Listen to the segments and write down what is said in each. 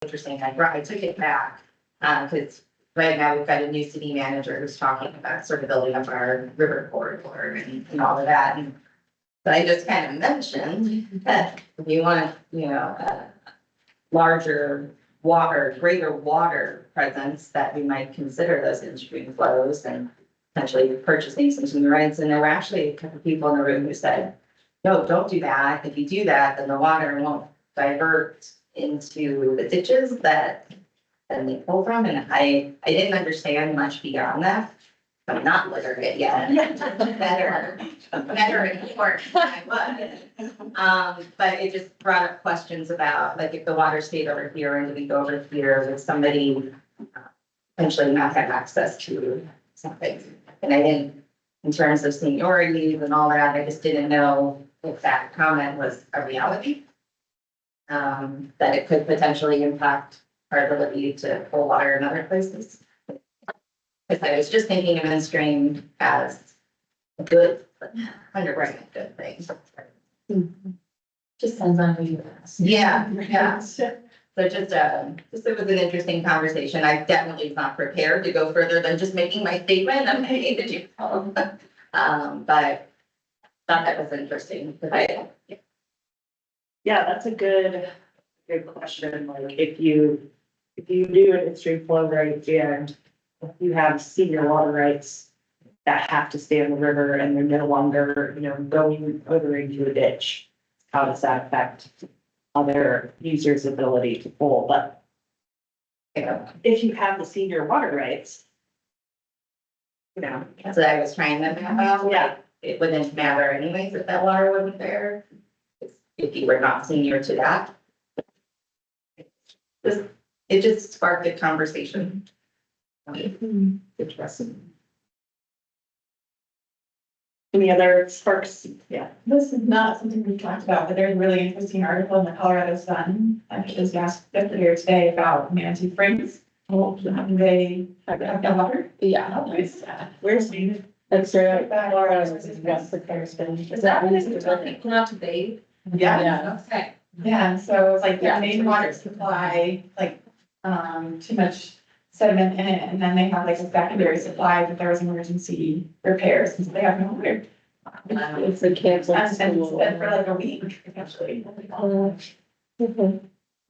interesting. I took it back, because right now we've got a new city manager who's talking about sort of building up our river corridor and all of that. And but I just kind of mentioned that if you want, a larger greater water presence, that we might consider those in-stream flows and potentially purchasing some new rights. And there were actually a couple of people in the room who said, no, don't do that. If you do that, then the water won't divert into the ditches that then they pull from. And I didn't understand much beyond that. I'm not literate yet. better informed than I was. But it just brought up questions about, like, if the water stayed over here and we go over here, would somebody potentially not have access to something? And I didn't, in terms of seniorities and all that, I just didn't know if that comment was a reality. That it could potentially impact our ability to pull water in other places. Because I was just thinking of in-stream as a good, 100% good thing. Just depends on who you ask. Yeah. So just it was an interesting conversation. I definitely was not prepared to go further than just making my statement. I'm going to do. But thought that was interesting. Yeah, that's a good question. Like, if you do an in-stream flow right and if you have senior water rights that have to stay in the river and they're no longer, going over into a ditch, how does that affect other users' ability to pull? But if you have the senior water rights, That's what I was trying to map out. Yeah. It wouldn't matter anyways if that water wasn't there. If you were not senior to that. It just sparked a conversation. interesting. Any other sparks? Yeah. This is not something we've talked about, but there's a really interesting article in the Colorado Sun. I just asked here today about Manatee Springs. They have no water. Yeah. Where's the? That's right. Colorado is west of Parisburg. Is that what it's Come out to bathe? Yeah. Okay. Yeah, so it's like their Yeah. main water supply, like, too much sediment in it, and then they have like a secondary supply if there was emergency repairs, since they have no water. It's a canceled And school. and for like a week, potentially.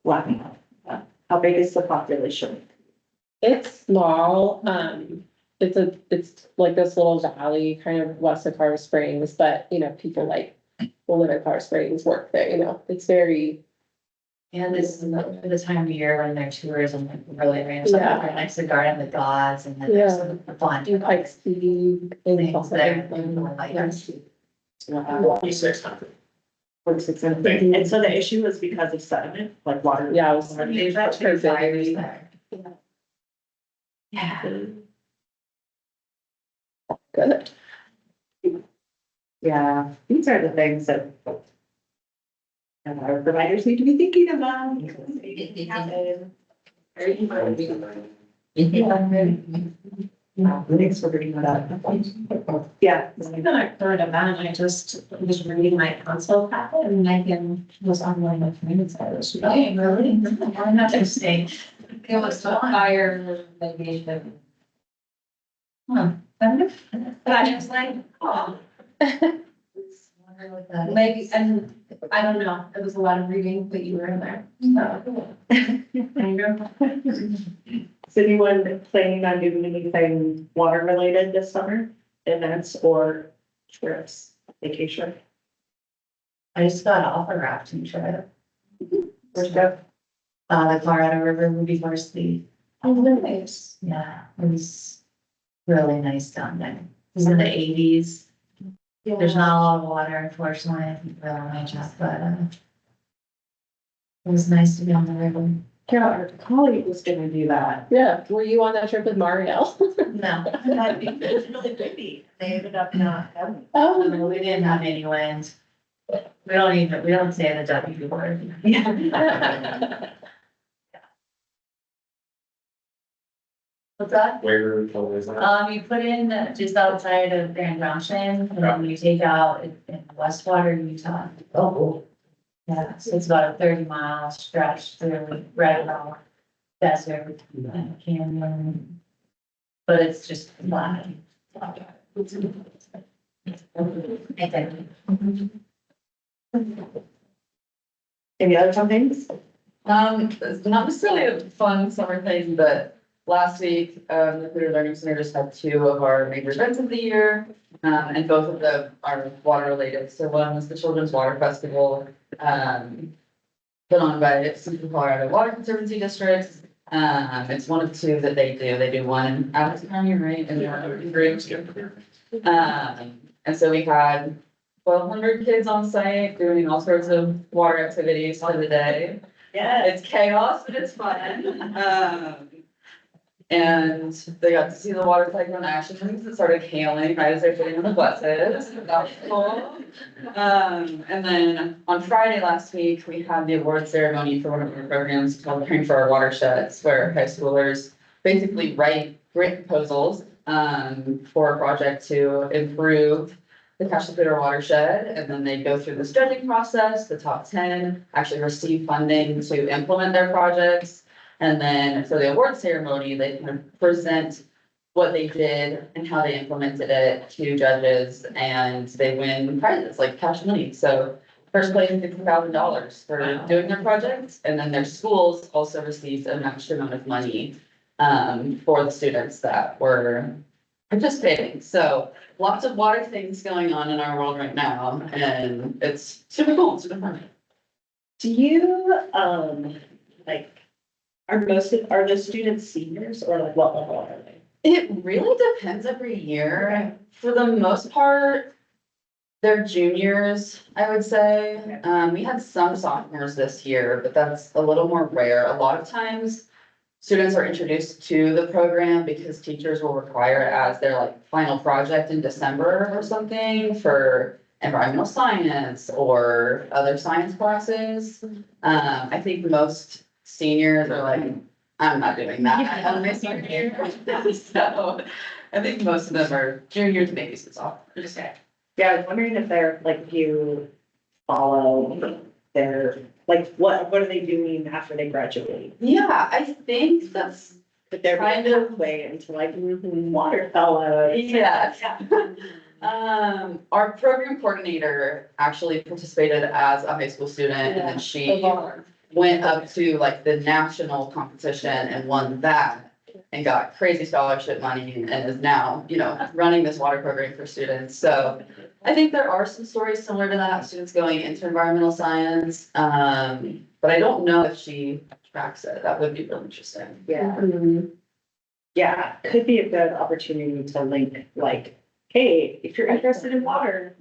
Wow. How big is the population? It's small, it's like this little valley kind of west of Colorado Springs, but people will live in Colorado Springs, work there, it's very. And this is the time of year when their tourism really ramps up, Yeah. right next to Garden of the Gods and then there's some fun. Do Pikes Peak and Things there. Yeah. 4600. 4600. And so the issue was because of sediment, like water. Yeah, it was. There's actually fires there. Yeah. Good. Yeah, these are the things that our providers need to be thinking about. Thanks for bringing that up. Yeah. Even our current event, I just was reading my console packet and Megan was online with me and said, oh, really? I'm not gonna stay. It was a fire mitigation. Huh. But I was like, oh. Maybe, and I don't know, it was a lot of reading, but you were in there, so. Is anyone planning on doing anything water related this summer? Events or trips, vacation? I just got off a rafting trip. Where's that? The Colorado River Ruby Varsity. Oh, nice. Yeah, it was really nice down there. It was in the 80s. There's not a lot of water, unfortunately, I think we're on my job, but, it was nice to be on the river. Yeah, our colleague was gonna do that. Yeah, were you on that trip with Mario? No, It was really windy. They ended up not having. Oh. we didn't have any wind. We don't say the W word. What's that? Where is that? You put in just outside of Grand Junction, and then you take out in Westwater, Utah. Oh, cool. Yeah, so it's about a 30-mile stretch through right around That's everything I can, but it's just flat. Any other fun things? It's not necessarily a fun summer thing, but last week, the Literate Learning Center just had two of our major events of the year. And both of them are water related. So one was the Children's Water Festival, put on by Central Colorado Water Conservancy District. It's one of two that they do. They do one in Adams County, right? And one in Griggs. And so we had 1,200 kids on site doing all sorts of water activities for the day. Yeah. It's chaos, but it's fun. And they got to see the water cycle in action. It started hailing right as they're getting on the buses. That was cool. And then on Friday last week, we had the award ceremony for one of our programs called Caring for Our Watersheds, where high schoolers basically write grant proposals for a project to improve the Cashlapeter watershed, and then they go through this judging process. The top 10 actually receive funding to implement their projects. And then for the award ceremony, they kind of present what they did and how they implemented it to judges, and they win prizes like cash money. So first place $50,000 for doing their project, and then their schools also received a matched amount of money for the students that were participating. So lots of water things going on in our world right now, and it's super cool, super fun. Do you, like, are the students seniors or like what level are they? It really depends every year. For the most part, they're juniors, I would say. We had some sophomores this year, but that's a little more rare. A lot of times, students are introduced to the program because teachers will require it as their like final project in December or something for environmental science or other science classes. I think most seniors are like, I'm not doing that on my senior year. So I think most of them are juniors, maybe some sophomores. Yeah, I was wondering if they're, like, if you follow their, like, what are they doing after they graduate? Yeah, I think that's But they're Kind kind of. of way into like water fellows. Yeah. Our program coordinator actually participated as a high school student, and then she went up to like the national competition and won that. And got crazy scholarship money and is now, running this water program for students. So I think there are some stories similar to that, students going into environmental science. But I don't know if she tracks it. That would be really interesting. Yeah. Yeah, could be a good opportunity to link, like, hey, if you're interested in water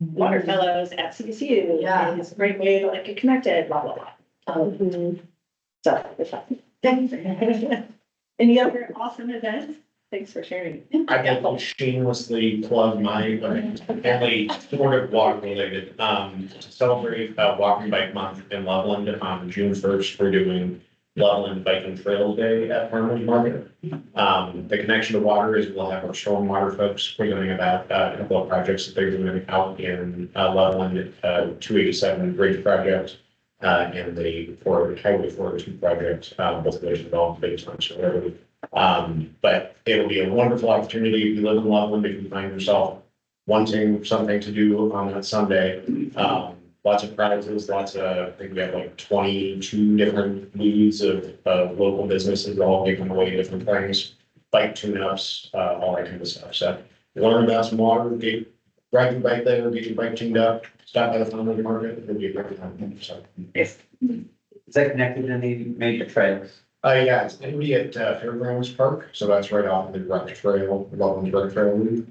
fellows at CSU. Yeah. It's a great way to like get connected, blah, blah, blah. So, it's fun. Any other awesome events? Thanks for sharing. I can shamelessly plug my, only sort of water related, to celebrate Walking Bike Month in Loveland on June 1st, we're doing Loveland Biking Trail Day at Farmers Market. The connection to water is we'll have our stormwater folks presenting about a couple of projects that they're doing out in Loveland, 287 Bridge Project, and the Highway 402 project, both of those involved big chunks of road. But it'll be a wonderful opportunity if you live in Loveland, if you find yourself wanting something to do on that Sunday. Lots of prizes, I think we have like 22 different leads of local businesses, all giving away different things, bike tune-ups, all that kind of stuff. So learn about some water, ride your bike there, get your bike tuned up, stop by the farmer's market, it'll be a great time. So, Is that connected to any major trails? yeah, it's gonna be at Fairgrounds Park, so that's right off the rec trail, Loveland Rec Trail route.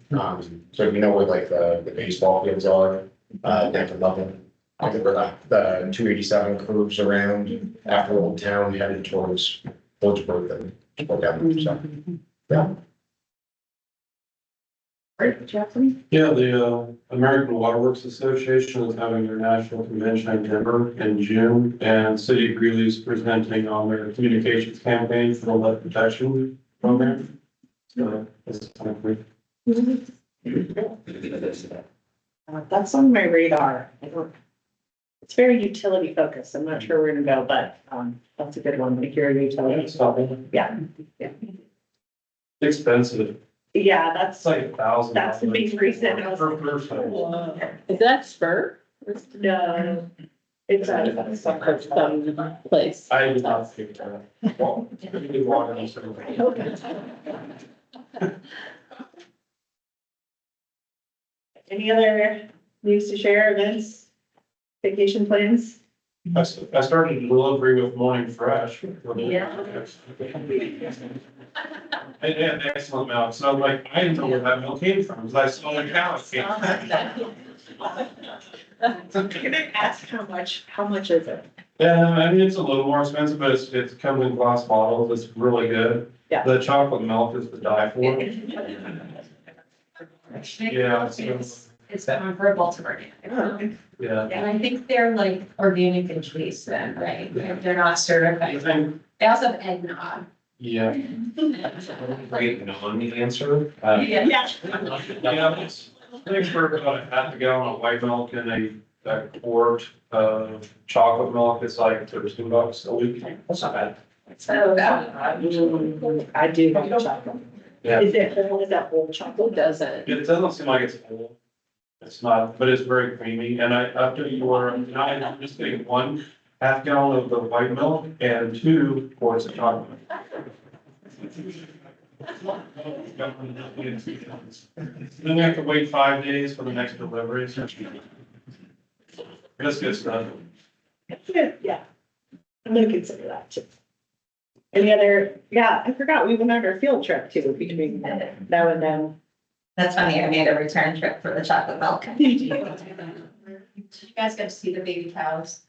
So if you know where like the baseball fields are, down to Loveland. I think where the 287 curves around after Old Town headed towards Berthoud. So, yeah. Great, Jackson. Yeah, the American Waterworks Association is having their national convention in Denver in June, and City of Greeley is presenting on their communications campaign for the lead protection program. So that's kind of great. That's on my radar. I don't It's very utility focused. I'm not sure where to go, but, that's a good one, if you're a utility. Yeah, Expensive. yeah, It's like $1,000. that's the big reason. I was Per like, person. Is that Spur? no, it's Some place. I did not think that. Well, we did water and stuff. Any other news to share, events, vacation plans? I started delivery with Morning Fresh. Yeah. And they had excellent milk, so I'm like, I didn't know where that milk came from, because I saw the cow it came from. Can I ask how much is it? Yeah, I mean, it's a little more expensive, but it's comes in glass bottles, it's really good. Yeah. The chocolate milk is to die for. Yeah, It's comparable to organic. yeah. And I think they're like organic and trees then, right? They're not I certified. think, They also have eggnog. yeah. Great non-answer. Yeah. Yeah, it's, thanks for about a half a gallon of white milk and a quart of chocolate milk, it's like $13 a week. That's not bad. So, I do like chocolate. Yeah. Is that whole Who chocolate? doesn't? It doesn't seem like it's full. It's not, but it's very creamy, and after you order, I'm just getting 1/2 gallon of the white milk and 2 quarts of chocolate. Then we have to wait 5 days for the next delivery, so. This gets done. Yeah. I'm gonna consider that too. Any other, yeah, I forgot, we went on our field trip too, between now and then. That's funny, I made a return trip for the chocolate milk. did you guys get to see the baby cows?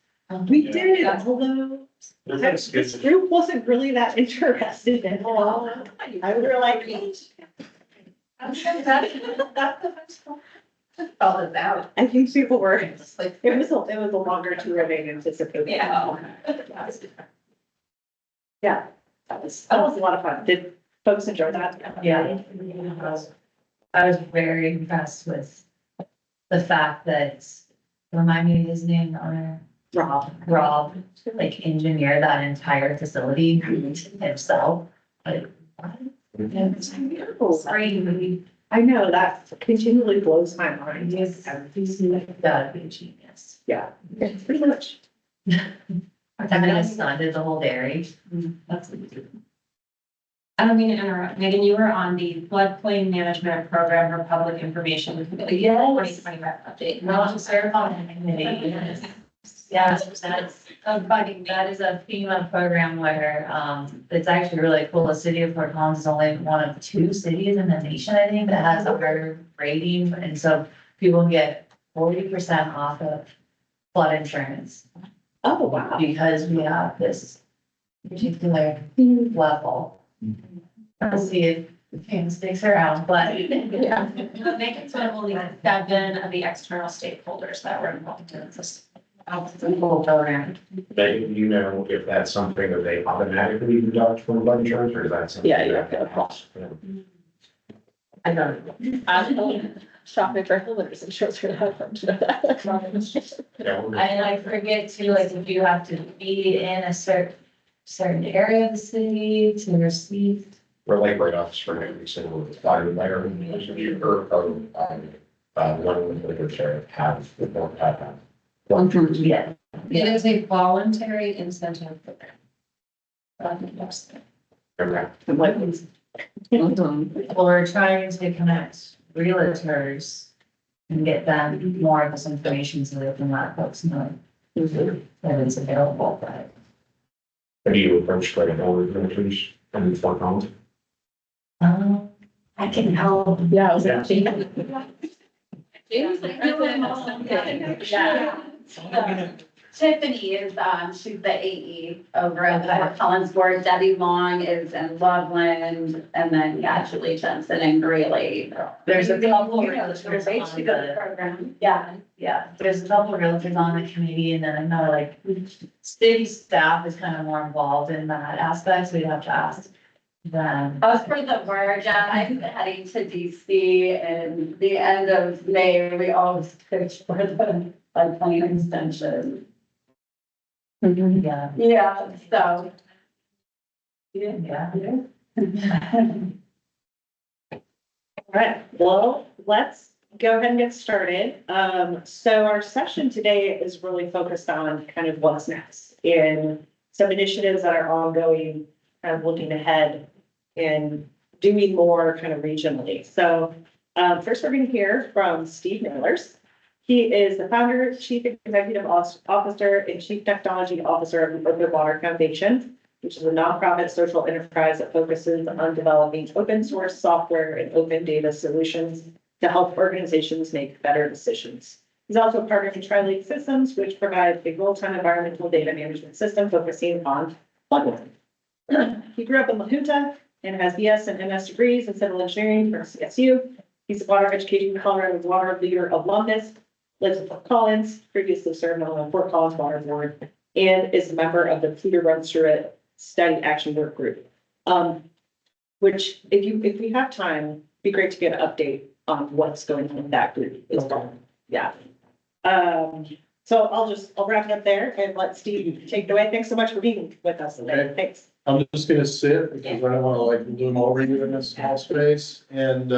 We did, although this group wasn't really that interested in it. I was like, All of that. I think people were, It's like, it was a longer tour than anticipated. yeah. Yeah, that was a lot of fun. Did folks enjoy that? Yeah. I was very impressed with the fact that, remind me of his name, owner, Rob, like engineered that entire facility himself. Like, what? Sorry, I know, that continually blows my mind. he's gotta be a genius. Yeah, it's pretty much. I mean, his son did the whole dairy. That's. I don't mean to interrupt. Megan, you were on the floodplain management program for public information. Yes. 2025 update. No, I'm certified on the committee. Yes, that's a funny, that is a FEMA program where, it's actually really cool. The city of Fort Collins is only one of 2 cities in the nation, I think, that has a higher rating. And so people get 40% off of flood insurance Oh, wow. because we have this particular level. Let's see if the king sticks around, but Yeah. Megan's one of only 7 of the external stakeholders that were involved in this. it's a cool program. They, you know, if that's something that they automatically deduct from flood insurance, or is that something? Yeah, you have to apply. I don't know. I'm shopping for homeowners insurance for that. Yeah, we're- And I forget too, like, if you have to be in a certain area of the city to receive. We're like right off spring, every single fire layer, or, one with the sheriff have, the board have that. Yeah. It is a voluntary incentive program. Okay. Well, we're trying to connect realtors and get them more of this information so they can let folks know that it's available, but. Have you approached like an older realtors in Fort Collins? I can help. Yeah, I was Yeah. like, James, Yeah. Tiffany is, she's the AE over at the Fort Collins board. Debbie Long is in Loveland, and then, yeah, Julie Jensen and Greeley. There's a couple of realtors on the program. Yeah, there's a couple of realtors on the committee, and then I know like city staff is kind of more involved in that aspect, so you'd have to ask them. As for the merge, I'm heading to DC in the end of May. We always pitch for the floodplain extension. Mhm. Yeah. Yeah, so. Yeah. Right, well, let's go ahead and get started. So our session today is really focused on kind of what's next in some initiatives that are ongoing, kind of looking ahead and doing more kind of regionally. So first we're going to hear from Steve Millers. He is the founder, chief executive officer, and chief technology officer of the Open Water Foundation, which is a nonprofit social enterprise that focuses on developing open source software and open data solutions to help organizations make better decisions. He's also partnered with Tri-Lake Systems, which provides a real-time environmental data management system focusing on floodwater. He grew up in La Junta and has BS and MS degrees in civil engineering from CSU. He's a water education Colorado water leader alumnus, lives in Fort Collins, previously served on the Fort Collins Water Board, and is a member of the Peter Runs Through It Study Action Work Group. Which if we have time, be great to get an update on what's going on in that group as well. Yeah. So I'll wrap it up there and let Steve take it away. Thanks so much for being with us today. Okay. Thanks. I'm just gonna sit because I don't wanna like loom over you in this small space and,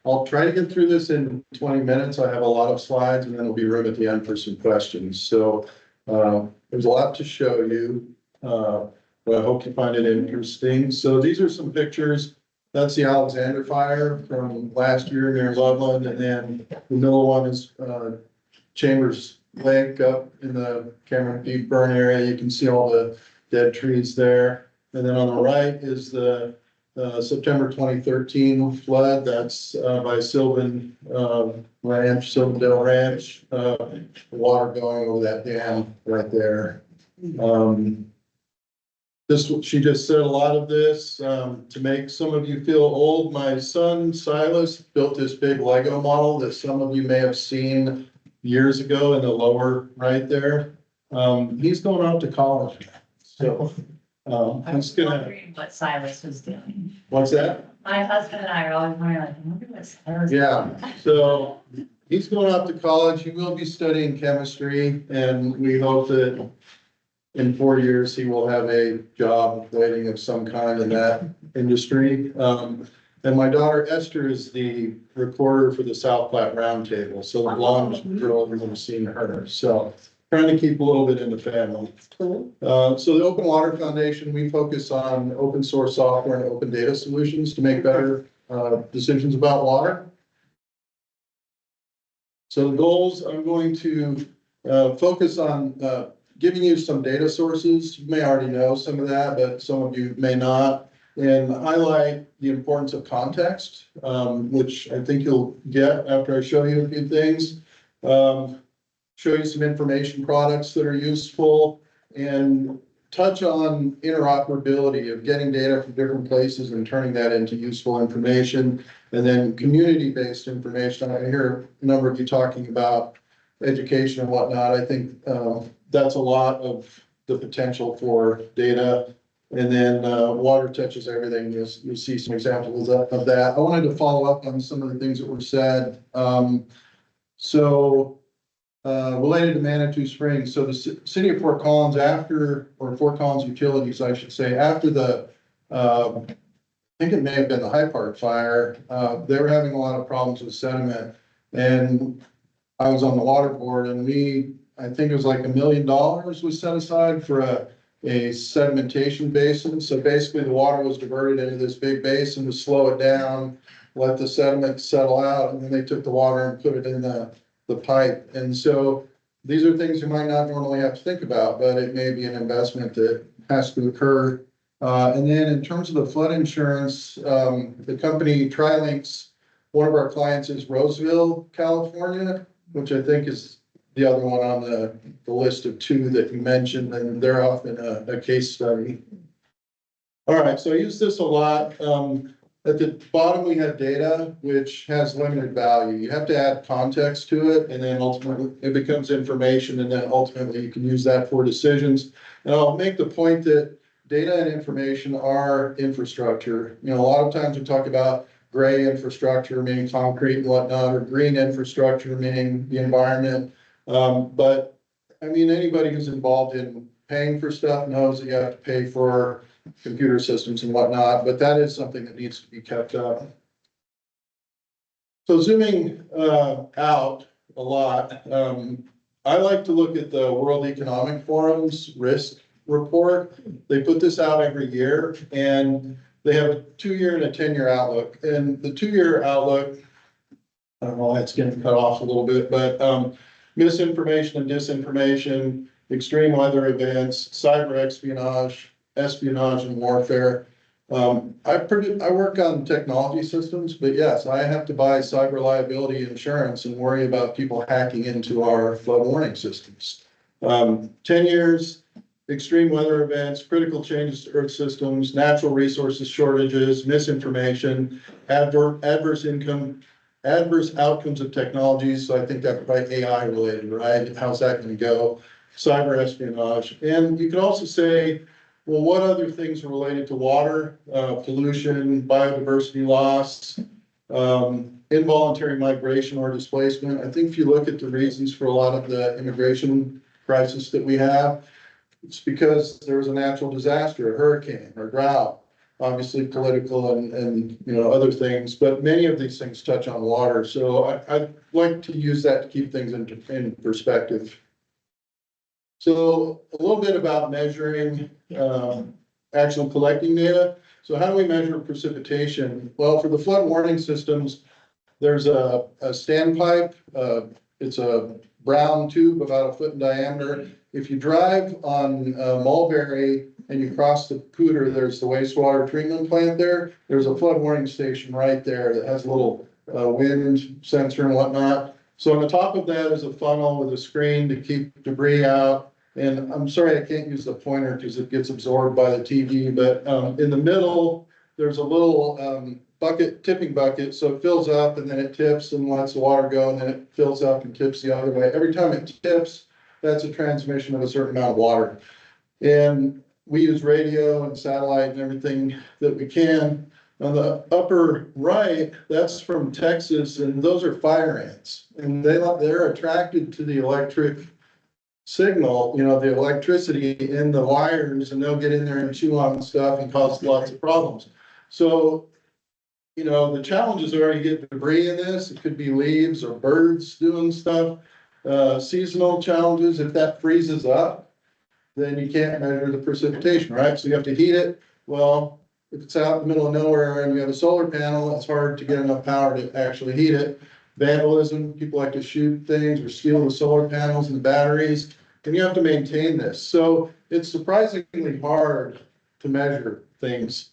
I'll try to get through this in 20 minutes. I have a lot of slides and then there'll be room at the end for some questions. So, there's a lot to show you. But I hope you find it interesting. So these are some pictures. That's the Alexander fire from last year near Loveland. And then the middle one is, Chambers Lake up in the Cameron Peak burn area. You can see all the dead trees there. And then on the right is the September 2013 flood. That's by Sylvan Ranch, Sylvandale Ranch. Water going over that dam right there. She just said a lot of this to make some of you feel old. My son Silas built this big Lego model that some of you may have seen years ago in the lower right there. He's going off to college. So I'm just gonna. Wondering what Silas was doing. What's that? My husband and I are always wondering, like, I wonder what Silas. Yeah, so he's going off to college. He will be studying chemistry and we hope that in 4 years, he will have a job waiting of some kind in that industry. And my daughter Esther is the recorder for the South Platte Roundtable. So the blonde girl, you've never seen her. So trying to keep a little bit in the family. So the Open Water Foundation, we focus on open source software and open data solutions to make better decisions about water. So the goals, I'm going to focus on giving you some data sources. You may already know some of that, but some of you may not. And highlight the importance of context, which I think you'll get after I show you a few things. Show you some information products that are useful and touch on interoperability of getting data from different places and turning that into useful information. And then community-based information. I hear a number of you talking about education and whatnot. I think that's a lot of the potential for data. And then water touches everything. You'll see some examples of that. I wanted to follow up on some of the things that were said. Related to Manitou Springs, so the city of Fort Collins Fort Collins Utilities, I should say, after the, I think it may have been the High Park fire, they were having a lot of problems with sediment. And I was on the water board and I think it was like $1 million was set aside for a sedimentation basin. So basically the water was diverted into this big basin to slow it down, let the sediment settle out, and then they took the water and put it in the pipe. And so these are things you might not normally have to think about, but it may be an investment that has to occur. And then in terms of the flood insurance, the company Trilinks, one of our clients is Roseville, California, which I think is the other one on the list of two that you mentioned, and they're often a case study. All right, so I use this a lot. At the bottom, we have data, which has limited value. You have to add context to it, and then ultimately it becomes information, and then ultimately you can use that for decisions. And I'll make the point that data and information are infrastructure. You know, a lot of times we talk about gray infrastructure, meaning concrete and whatnot, or green infrastructure, meaning the environment. But, I mean, anybody who's involved in paying for stuff knows that you have to pay for computer systems and whatnot, but that is something that needs to be kept up. So zooming, out a lot, I like to look at the World Economic Forum's risk report. They put this out every year, and they have a 2-year and a 10-year outlook. And the 2-year outlook, I don't know why it's getting cut off a little bit, but misinformation and disinformation, extreme weather events, cyber espionage and warfare. I work on technology systems, but yes, I have to buy cyber liability insurance and worry about people hacking into our flood warning systems. 10 years, extreme weather events, critical changes to earth systems, natural resources shortages, misinformation, adverse outcomes of technologies. So I think that's probably AI related, right? How's that gonna go? Cyber espionage. And you could also say, well, what other things are related to water, pollution, biodiversity loss, involuntary migration or displacement? I think if you look at the reasons for a lot of the immigration crisis that we have, it's because there was a natural disaster, a hurricane or drought, obviously political and other things, but many of these things touch on water. So I'd like to use that to keep things in perspective. So a little bit about measuring, actual collecting data. So how do we measure precipitation? Well, for the flood warning systems, there's a standpipe. It's a brown tube about 1 foot in diameter. If you drive on Mulberry and you cross the Cooter, there's the wastewater treatment plant there. There's a flood warning station right there that has a little wind sensor and whatnot. So on the top of that is a funnel with a screen to keep debris out. And I'm sorry, I can't use the pointer because it gets absorbed by the TV, but in the middle, there's a little tipping bucket. So it fills up and then it tips and lets the water go, and then it fills up and tips the other way. Every time it tips, that's a transmission of a certain amount of water. And we use radio and satellite and everything that we can. On the upper right, that's from Texas, and those are fire ants. And they're attracted to the electric signal, the electricity in the wires, and they'll get in there and chew on stuff and cause lots of problems. So, the challenges are you get debris in this. It could be leaves or birds doing stuff. Seasonal challenges, if that freezes up, then you can't measure the precipitation, right? So you have to heat it. Well, if it's out in the middle of nowhere and you have a solar panel, it's hard to get enough power to actually heat it. Vandalism, people like to shoot things or steal the solar panels and the batteries, and you have to maintain this. So it's surprisingly hard to measure things.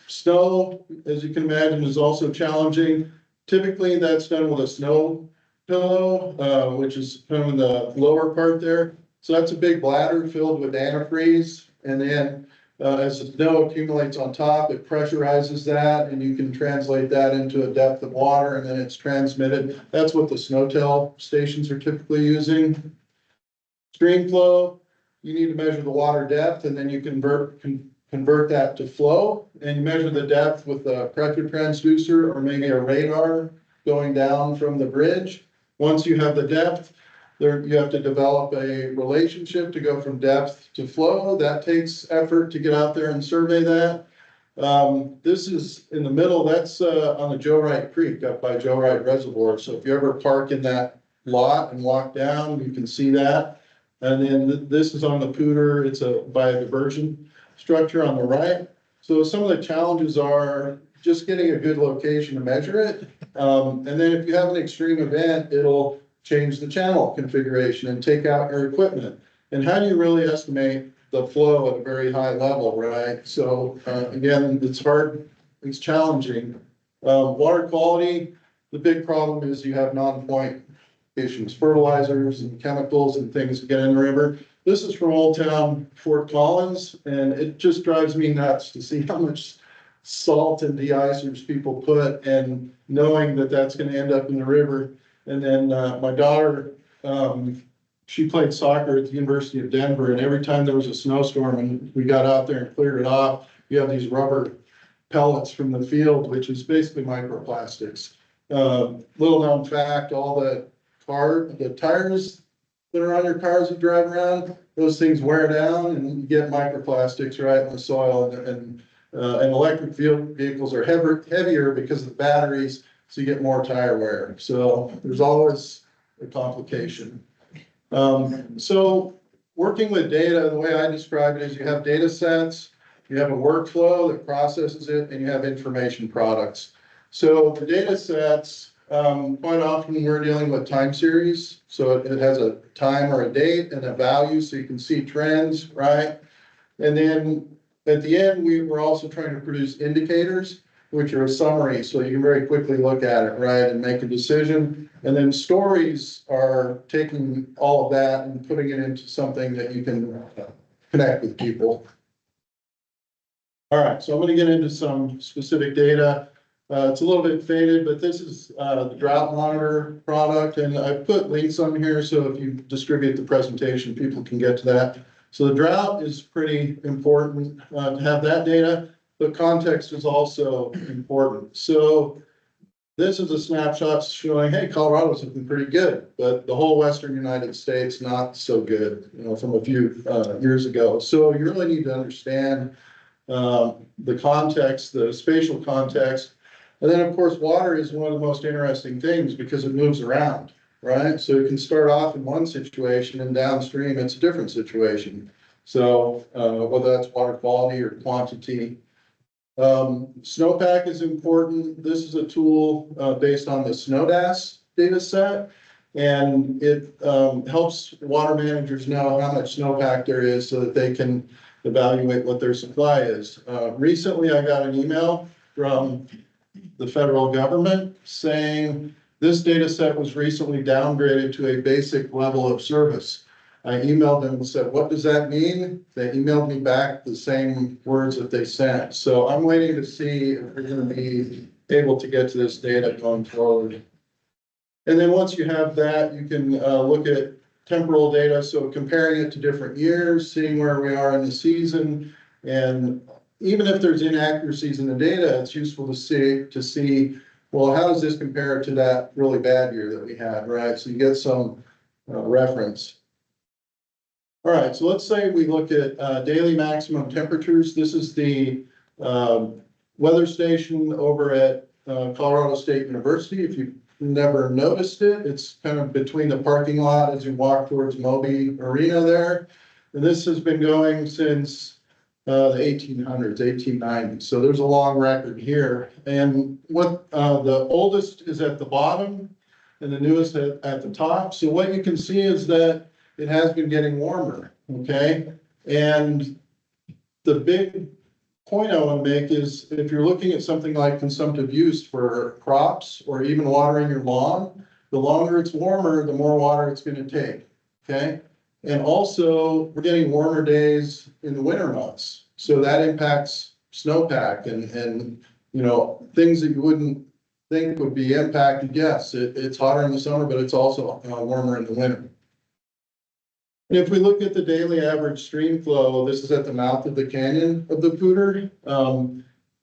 Snow, as you can imagine, is also challenging. Typically, that's done with a snow pillow, which is kind of in the lower part there. So that's a big bladder filled with antifreeze, and then as the snow accumulates on top, it pressurizes that, and you can translate that into a depth of water, and then it's transmitted. That's what the SNOTEL stations are typically using. Stream flow, you need to measure the water depth, and then you convert that to flow, and you measure the depth with a pressure transducer or maybe a radar going down from the bridge. Once you have the depth, you have to develop a relationship to go from depth to flow. That takes effort to get out there and survey that. This is in the middle, that's on the Joe Wright Creek up by Joe Wright Reservoir. So if you ever park in that lot and walk down, you can see that. And then this is on the Cooter. It's by a diversion structure on the right. So some of the challenges are just getting a good location to measure it. And then if you have an extreme event, it'll change the channel configuration and take out your equipment. And how do you really estimate the flow at a very high level, right? So again, it's hard, it's challenging. Water quality, the big problem is you have non-point issues, fertilizers and chemicals and things that get in the river. This is from Old Town Fort Collins, and it just drives me nuts to see how much salt and de-icers people put, and knowing that that's going to end up in the river. And then my daughter, she played soccer at the University of Denver, and every time there was a snowstorm and we got out there and cleared it off, you have these rubber pellets from the field, which is basically microplastics. Little known fact, all the the tires that are on your cars you drive around, those things wear down and you get microplastics right in the soil and electric vehicles are heavier because of the batteries, so you get more tire wear. So there's always a complication. So working with data, the way I describe it is you have data sets, you have a workflow that processes it, and you have information products. So the data sets, quite often we're dealing with time series. So it has a time or a date and a value, so you can see trends, right? And then at the end, we were also trying to produce indicators, which are a summary, so you can very quickly look at it, right, and make a decision. And then stories are taking all of that and putting it into something that you can connect with people. All right, so I'm gonna get into some specific data. It's a little bit faded, but this is the drought monitor product, and I put links on here, so if you distribute the presentation, people can get to that. So the drought is pretty important to have that data, but context is also important. So this is a snapshot showing, hey, Colorado's looking pretty good, but the whole Western United States, not so good, you know, from a few years ago. So you really need to understand the context, the spatial context. And then, of course, water is one of the most interesting things because it moves around, right? So it can start off in one situation and downstream, it's a different situation. So whether that's water quality or quantity. Snowpack is important. This is a tool based on the SNODAS data set. And it helps water managers know how much snowpack there is so that they can evaluate what their supply is. Recently, I got an email from the federal government saying this data set was recently downgraded to a basic level of service. I emailed them and said, what does that mean? They emailed me back the same words that they sent. So I'm waiting to see if we're going to be able to get to this data going forward. And then once you have that, you can look at temporal data. So comparing it to different years, seeing where we are in the season. And even if there's inaccuracies in the data, it's useful to see, well, how does this compare to that really bad year that we had, right? So you get some reference. All right, so let's say we look at daily maximum temperatures. This is the weather station over at Colorado State University. If you've never noticed it, it's kind of between the parking lot as you walk towards Moby Arena there. And this has been going since the 1800s, 1890s. So there's a long record here. And what the oldest is at the bottom and the newest at the top. So what you can see is that it has been getting warmer, okay? And the big point I want to make is if you're looking at something like consumptive use for crops or even watering your lawn, the longer it's warmer, the more water it's going to take, okay? And also, we're getting warmer days in the winter months. So that impacts snowpack and you know, things that you wouldn't think would be impacted. Yes, it's hotter in the summer, but it's also warmer in the winter. And if we look at the daily average stream flow, this is at the mouth of the canyon of the Poudre.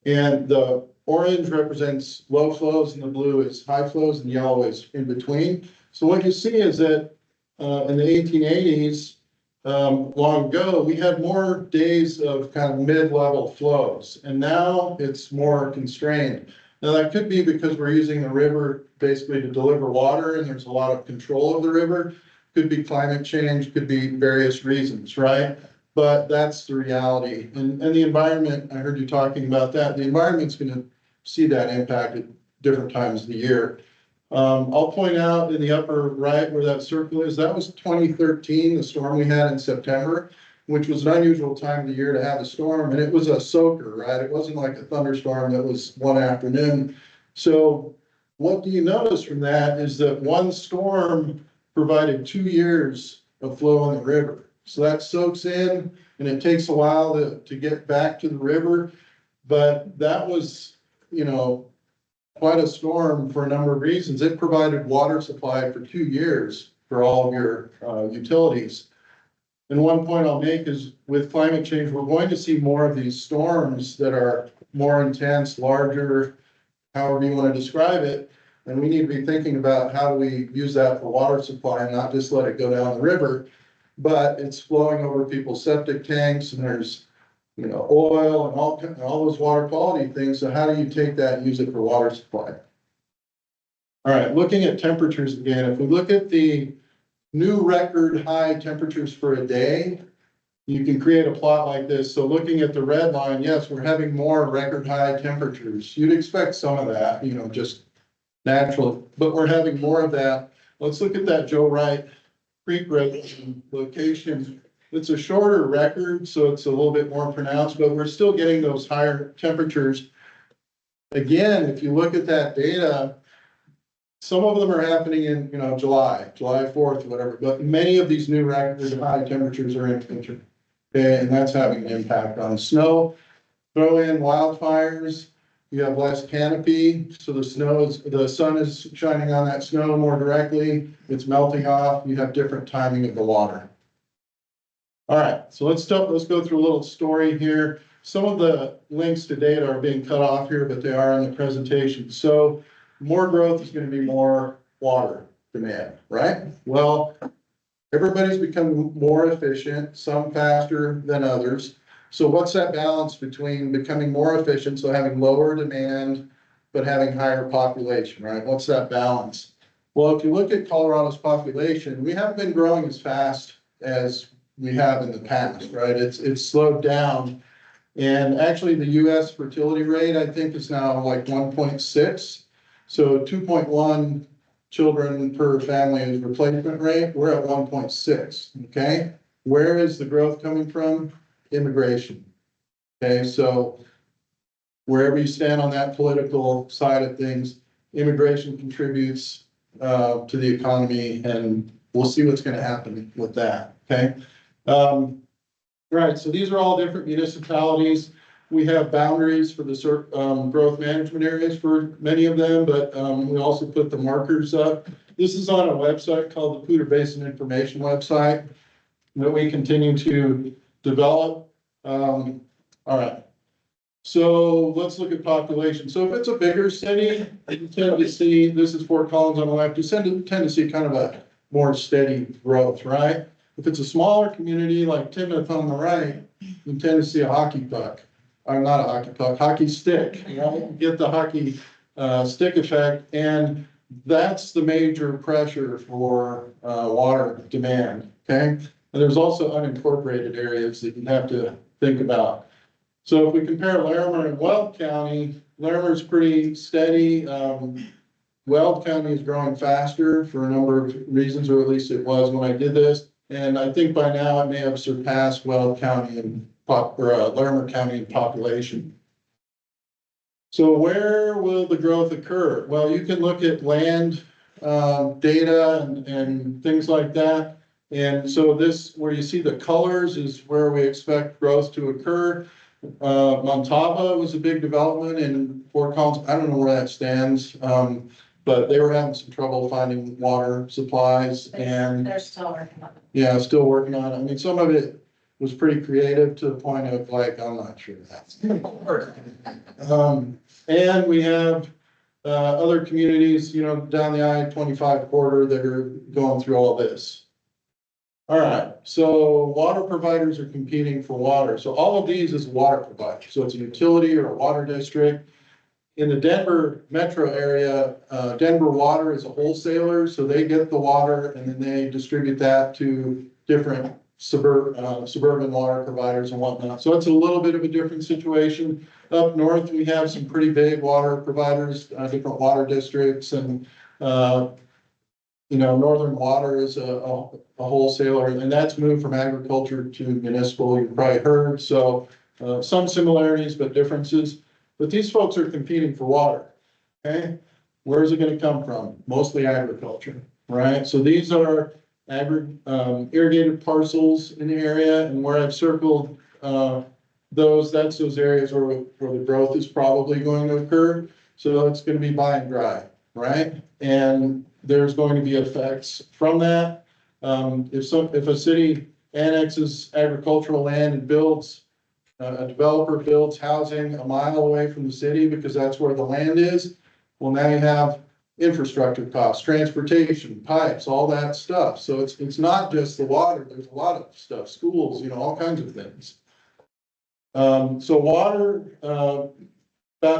And the orange represents low flows and the blue is high flows and yellow is in between. So what you see is that in the 1880s, long ago, we had more days of kind of mid-level flows, and now it's more constrained. Now that could be because we're using the river basically to deliver water and there's a lot of control of the river. Could be climate change, could be various reasons, right? But that's the reality. And the environment, I heard you talking about that, the environment's gonna see that impact at different times of the year. I'll point out in the upper right where that circle is, that was 2013, the storm we had in September, which was an unusual time of the year to have a storm, and it was a soaker, right? It wasn't like a thunderstorm that was one afternoon. So what do you notice from that is that one storm provided 2 years of flow in the river. So that soaks in and it takes a while to get back to the river. But that was, you know, quite a storm for a number of reasons. It provided water supply for 2 years for all of your utilities. And one point I'll make is with climate change, we're going to see more of these storms that are more intense, larger, however you want to describe it. And we need to be thinking about how do we use that for water supply and not just let it go down the river. But it's flowing over people's septic tanks and there's, oil and all those water quality things. So how do you take that and use it for water supply? All right, looking at temperatures again, if we look at the new record high temperatures for a day, you can create a plot like this. So looking at the red line, yes, we're having more record high temperatures. You'd expect some of that, just natural, but we're having more of that. Let's look at that Joe Wright Creek location. It's a shorter record, so it's a little bit more pronounced, but we're still getting those higher temperatures. Again, if you look at that data, some of them are happening in, July 4th, or whatever, but many of these new record high temperatures are in winter. Okay, and that's having an impact on snow. Throw in wildfires, you have less canopy, so the sun is shining on that snow more directly, it's melting off, you have different timing of the water. All right, so let's go through a little story here. Some of the links to data are being cut off here, but they are in the presentation. So more growth is going to be more water demand, right? Well, everybody's becoming more efficient, some faster than others. So what's that balance between becoming more efficient, so having lower demand, but having higher population, right? What's that balance? Well, if you look at Colorado's population, we haven't been growing as fast as we have in the past, right? It's slowed down. And actually the US fertility rate, I think, is now like 1.6. So 2.1 children per family is replacement rate. We're at 1.6, okay? Where is the growth coming from? Immigration. Okay, so wherever you stand on that political side of things, immigration contributes to the economy, and we'll see what's going to happen with that, okay? Right, so these are all different municipalities. We have boundaries for the growth management areas for many of them, but we also put the markers up. This is on a website called the Poudre Basin Information website that we continue to develop. All right. So let's look at population. So if it's a bigger city, you tend to see, this is Fort Collins on the left, you tend to see kind of a more steady growth, right? If it's a smaller community like Timoth on the right, you tend to see a hockey puck. Or not a hockey puck, hockey stick, right? You get the hockey stick effect, and that's the major pressure for water demand, okay? And there's also unincorporated areas that you have to think about. So if we compare Larimer and Weld County, Larimer's pretty steady. Weld County is growing faster for a number of reasons, or at least it was when I did this. And I think by now it may have surpassed Weld County and Larimer County in population. So where will the growth occur? Well, you can look at land data and things like that. And so this, where you see the colors, is where we expect growth to occur. Montava was a big development in Fort Collins. I don't know where that stands, but they were having some trouble finding water supplies, and They're still working on it. yeah, still working on it. I mean, some of it was pretty creative to the point of like, I'm not sure that's gonna work. And we have other communities, down the I-25 corridor that are going through all this. All right, so water providers are competing for water. So all of these is water provider. So it's a utility or a water district. In the Denver metro area, Denver Water is a wholesaler, so they get the water and then they distribute that to different suburban water providers and whatnot. So it's a little bit of a different situation. Up north, we have some pretty big water providers, different water districts, and Northern Water is a wholesaler, and that's moved from agriculture to municipal, you've probably heard. So some similarities, but differences. But these folks are competing for water, okay? Where is it going to come from? Mostly agriculture, right? So these are irrigated parcels in the area, and where I've circled that's those areas where the growth is probably going to occur. So it's going to be by and dry, right? And there's going to be effects from that. If a city annexes agricultural land and a developer builds housing a mile away from the city because that's where the land is, well, now you have infrastructure costs, transportation, pipes, all that stuff. So it's not just the water, there's a lot of stuff, schools, all kinds of things. So water, about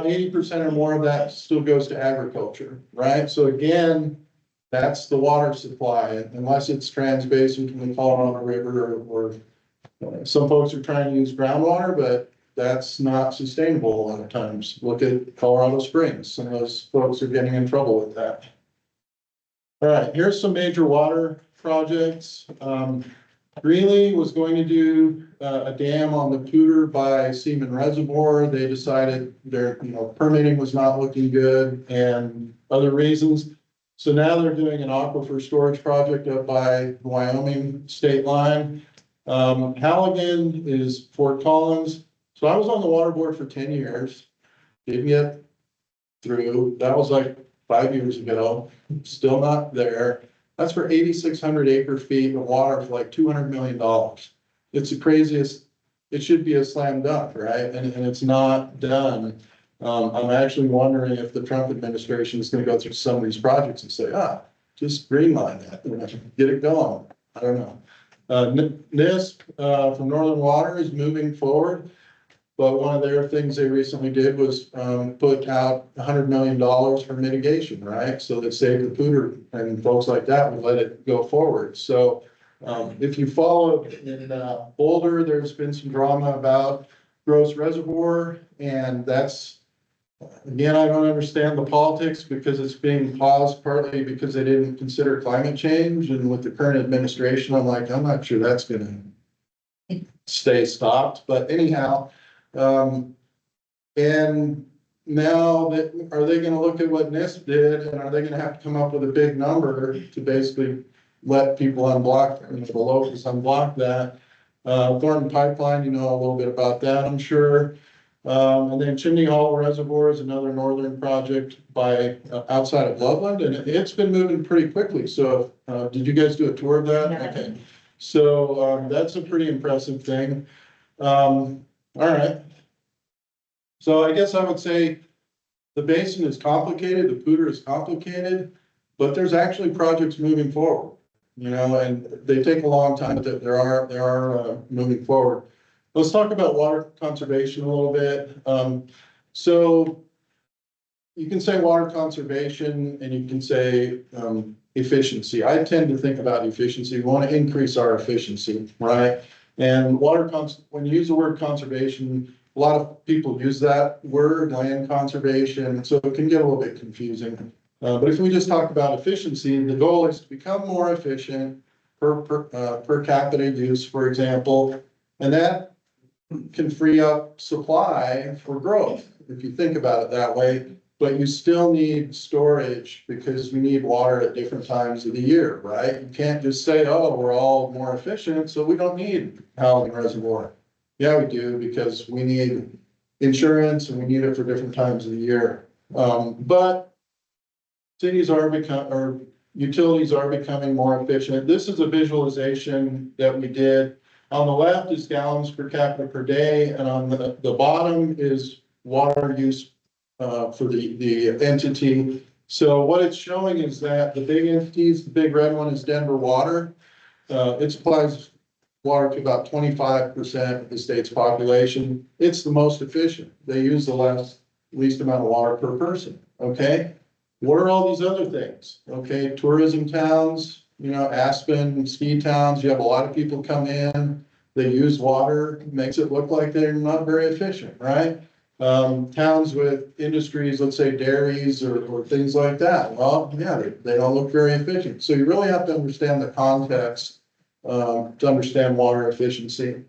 80% or more of that still goes to agriculture, right? So again, that's the water supply, unless it's trans-basin from the Colorado River or some folks are trying to use groundwater, but that's not sustainable a lot of times. Look at Colorado Springs. Some of those folks are getting in trouble with that. All right, here's some major water projects. Greeley was going to do a dam on the Poudre by Seaman Reservoir. They decided their, permitting was not looking good and other reasons. So now they're doing an aquifer storage project up by the Wyoming state line. Halligan is Fort Collins. So I was on the water board for 10 years. Didn't get through. That was like 5 years ago. Still not there. That's for 8,600 acre feet of water for like $200 million. It's the craziest. It should be a slam dunk, right? And it's not done. I'm actually wondering if the Trump administration is going to go through some of these projects and say, just greenline that, get it going. I don't know. NISP from Northern Water is moving forward. But one of their things they recently did was put out $100 million for mitigation, right? So that Save the Poudre and folks like that would let it go forward. So if you follow in Boulder, there's been some drama about Gross Reservoir, and that's, again, I don't understand the politics because it's being paused partly because they didn't consider climate change. And with the current administration, I'm not sure that's gonna stay stopped, but anyhow, and now that, are they gonna look at what NISP did and are they gonna have to come up with a big number to basically let people unblock, the locals unblock that? Thornton Pipeline, a little bit about that, I'm sure. And then Chimney Hollow Reservoir is another northern project by outside of Loveland, and it's been moving pretty quickly. So, did you guys do a tour of that? No. Okay. So, that's a pretty impressive thing. All right. So I guess I would say the basin is complicated, the Poudre is complicated, but there's actually projects moving forward, and they take a long time, but there are moving forward. Let's talk about water conservation a little bit. So you can say water conservation and you can say efficiency. I tend to think about efficiency. We want to increase our efficiency, right? And when you use the word conservation, a lot of people use that word, land conservation, so it can get a little bit confusing. But if we just talk about efficiency, the goal is to become more efficient per capita use, for example, and that can free up supply for growth, if you think about it that way. But you still need storage because we need water at different times of the year, right? You can't just say, oh, we're all more efficient, so we don't need Halligan Reservoir. Yeah, we do, because we need insurance and we need it for different times of the year. But cities or utilities are becoming more efficient. This is a visualization that we did. On the left is gallons per capita per day, and on the bottom is water use for the entity. So what it's showing is that the big entities, the big red one is Denver Water. It supplies water to about 25% of the state's population. It's the most efficient. They use the least amount of water per person, okay? What are all these other things? Okay, tourism towns, Aspen, ski towns, you have a lot of people come in, they use water, makes it look like they're not very efficient, right? Towns with industries, let's say dairies or things like that. Well, yeah, they don't look very efficient. So you really have to understand the context to understand water efficiency.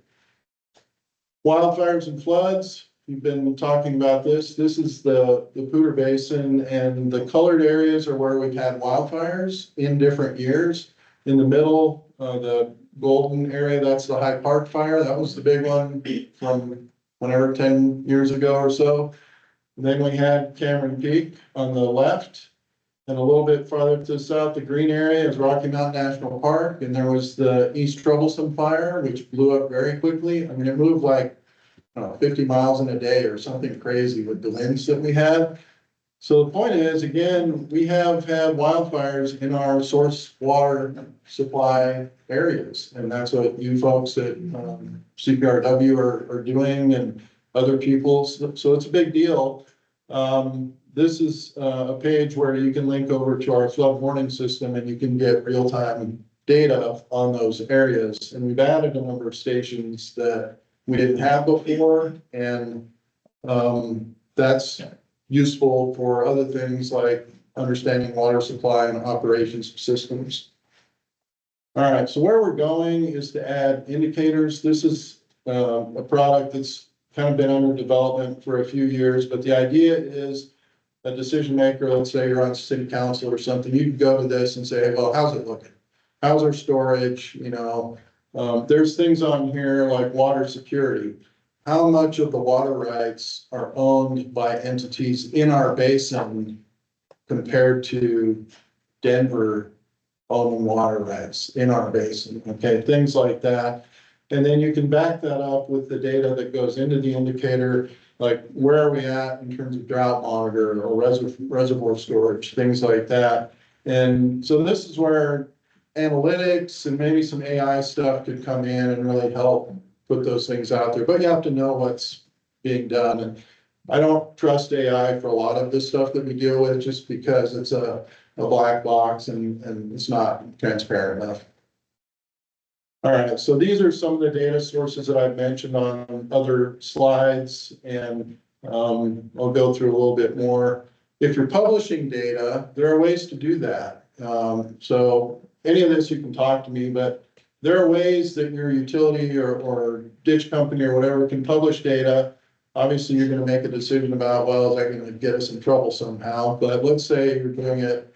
Wildfires and floods, we've been talking about this. This is the Poudre Basin, and the colored areas are where we've had wildfires in different years. In the middle, the golden area, that's the High Park fire. That was the big one from whenever, 10 years ago or so. And then we had Cameron Peak on the left. And a little bit farther to the south, the green area is Rocky Mountain National Park. And there was the East Troublesome fire, which blew up very quickly. I mean, it moved like 50 miles in a day or something crazy with the winds that we had. So the point is, again, we have had wildfires in our source water supply areas. And that's what you folks at CPRW are doing and other people. So it's a big deal. This is a page where you can link over to our flood warning system and you can get real-time data on those areas. And we've added a number of stations that we didn't have before. And that's useful for other things like understanding water supply and operations systems. All right, so where we're going is to add indicators. This is a product that's kind of been under development for a few years, but the idea is a decision maker, let's say you're on city council or something, you can go to this and say, well, how's it looking? How's our storage? You know, there's things on here like water security. How much of the water rights are owned by entities in our basin compared to Denver owning water rights in our basin? Okay, things like that. And then you can back that up with the data that goes into the indicator, like where are we at in terms of drought monitor or reservoir storage, things like that. And so this is where analytics and maybe some AI stuff could come in and really help put those things out there, but you have to know what's being done. And I don't trust AI for a lot of this stuff that we deal with, just because it's a black box and it's not transparent enough. All right, so these are some of the data sources that I've mentioned on other slides, and I'll go through a little bit more. If you're publishing data, there are ways to do that. So any of this you can talk to me, but there are ways that your utility or ditch company or whatever can publish data. Obviously, you're going to make a decision about, well, is that going to get us in trouble somehow? But let's say you're doing it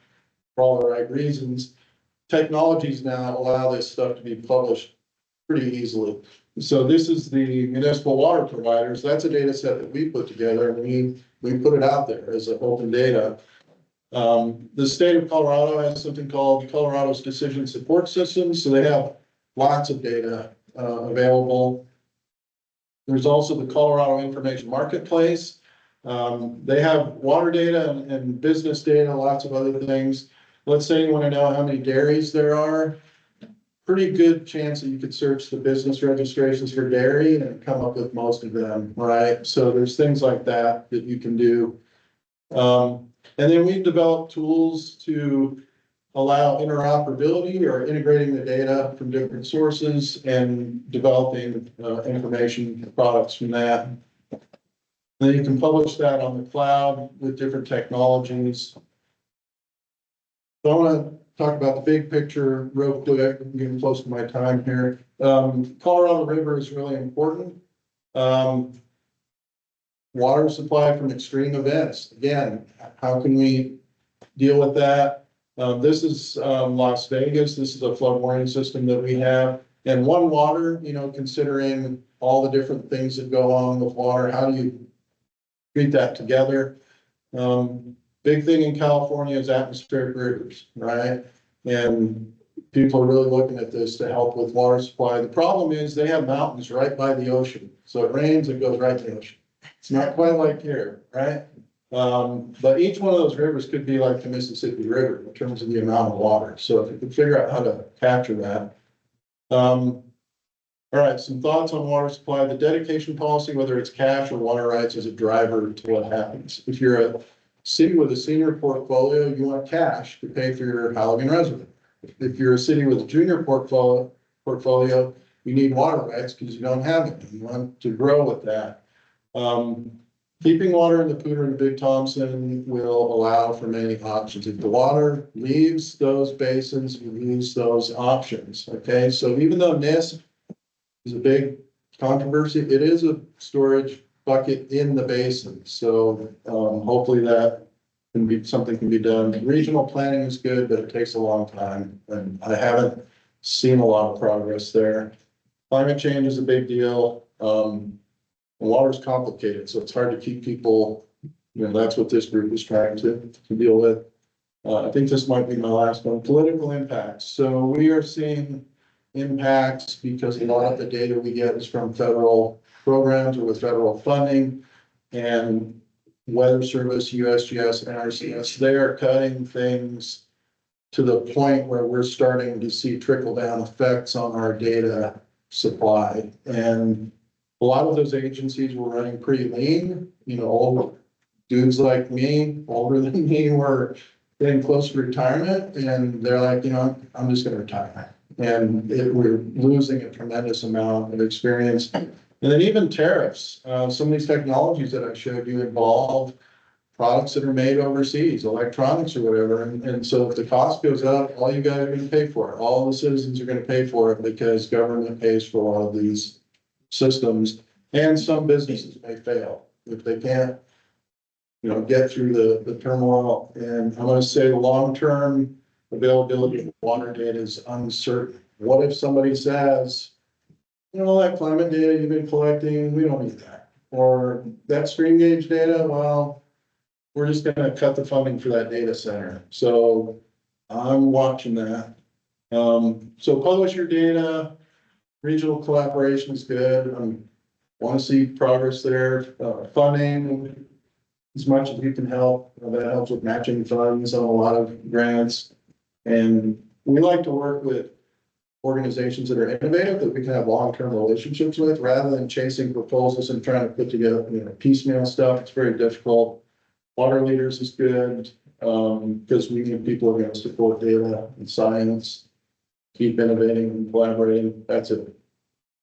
for all the right reasons. Technologies now allow this stuff to be published pretty easily. So this is the municipal water providers. That's a data set that we put together, and we put it out there as open data. The state of Colorado has something called Colorado's Decision Support System. So they have lots of data available. There's also the Colorado Information Marketplace. They have water data and business data, lots of other things. Let's say you want to know how many dairies there are. Pretty good chance that you could search the business registrations for dairy and come up with most of them, right? So there's things like that that you can do. And then we've developed tools to allow interoperability or integrating the data from different sources and developing information products from that. Then you can publish that on the cloud with different technologies. So I want to talk about the big picture real quick. I'm getting close to my time here. Colorado River is really important. Water supply from extreme events. Again, how can we deal with that? This is Las Vegas. This is a flood warning system that we have. And One Water, you know, considering all the different things that go on with water, how do you treat that together? Big thing in California is atmospheric rivers, right? And people are really looking at this to help with water supply. The problem is they have mountains right by the ocean. So it rains, it goes right to the ocean. It's not quite like here, right? But each one of those rivers could be like the Mississippi River in terms of the amount of water. So if you could figure out how to capture that. All right, some thoughts on water supply. The dedication policy, whether it's cash or water rights, is a driver to what happens. If you're a city with a senior portfolio, you want cash to pay for your Halligan reservoir. If you're a city with a junior portfolio, you need water rights because you don't have it. You want to grow with that. Keeping water in the Poudre and Big Thompson will allow for many options. If the water leaves those basins, you use those options. Okay, so even though NISP is a big controversy, it is a storage bucket in the basin. So hopefully that can be something can be done. Regional planning is good, but it takes a long time, and I haven't seen a lot of progress there. Climate change is a big deal. Water's complicated, so it's hard to keep people, you know, that's what this group is trying to deal with. I think this might be my last one, political impacts. So we are seeing impacts because a lot of the data we get is from federal programs or with federal funding. And Weather Service, USGS, NRCS, they are cutting things to the point where we're starting to see trickle down effects on our data supply. And a lot of those agencies were running pretty lean, you know, old dudes like me, older than me, were getting close to retirement, and they're like, you know, I'm just gonna retire. And we're losing a tremendous amount of experience. And then even tariffs, some of these technologies that I showed you involve products that are made overseas, electronics or whatever. And so if the cost goes up, all you guys are gonna pay for it. All the citizens are gonna pay for it because government pays for all of these systems. And some businesses may fail if they can't, you know, get through the turmoil. And I'm gonna say the long-term availability of water data is uncertain. What if somebody says, you know, that climate data you've been collecting, we don't need that. Or that stream gauge data, well, we're just gonna cut the funding for that data center. So I'm watching that. So publish your data, regional collaboration is good. Want to see progress there. Funding, as much as you can help, that helps with matching funds on a lot of grants. And we like to work with organizations that are innovative, that we can have long-term relationships with, rather than chasing proposals and trying to put together, you know, piecemeal stuff. It's very difficult. Water leaders is good, because we need people who are going to support data and science, keep innovating and collaborating. That's it.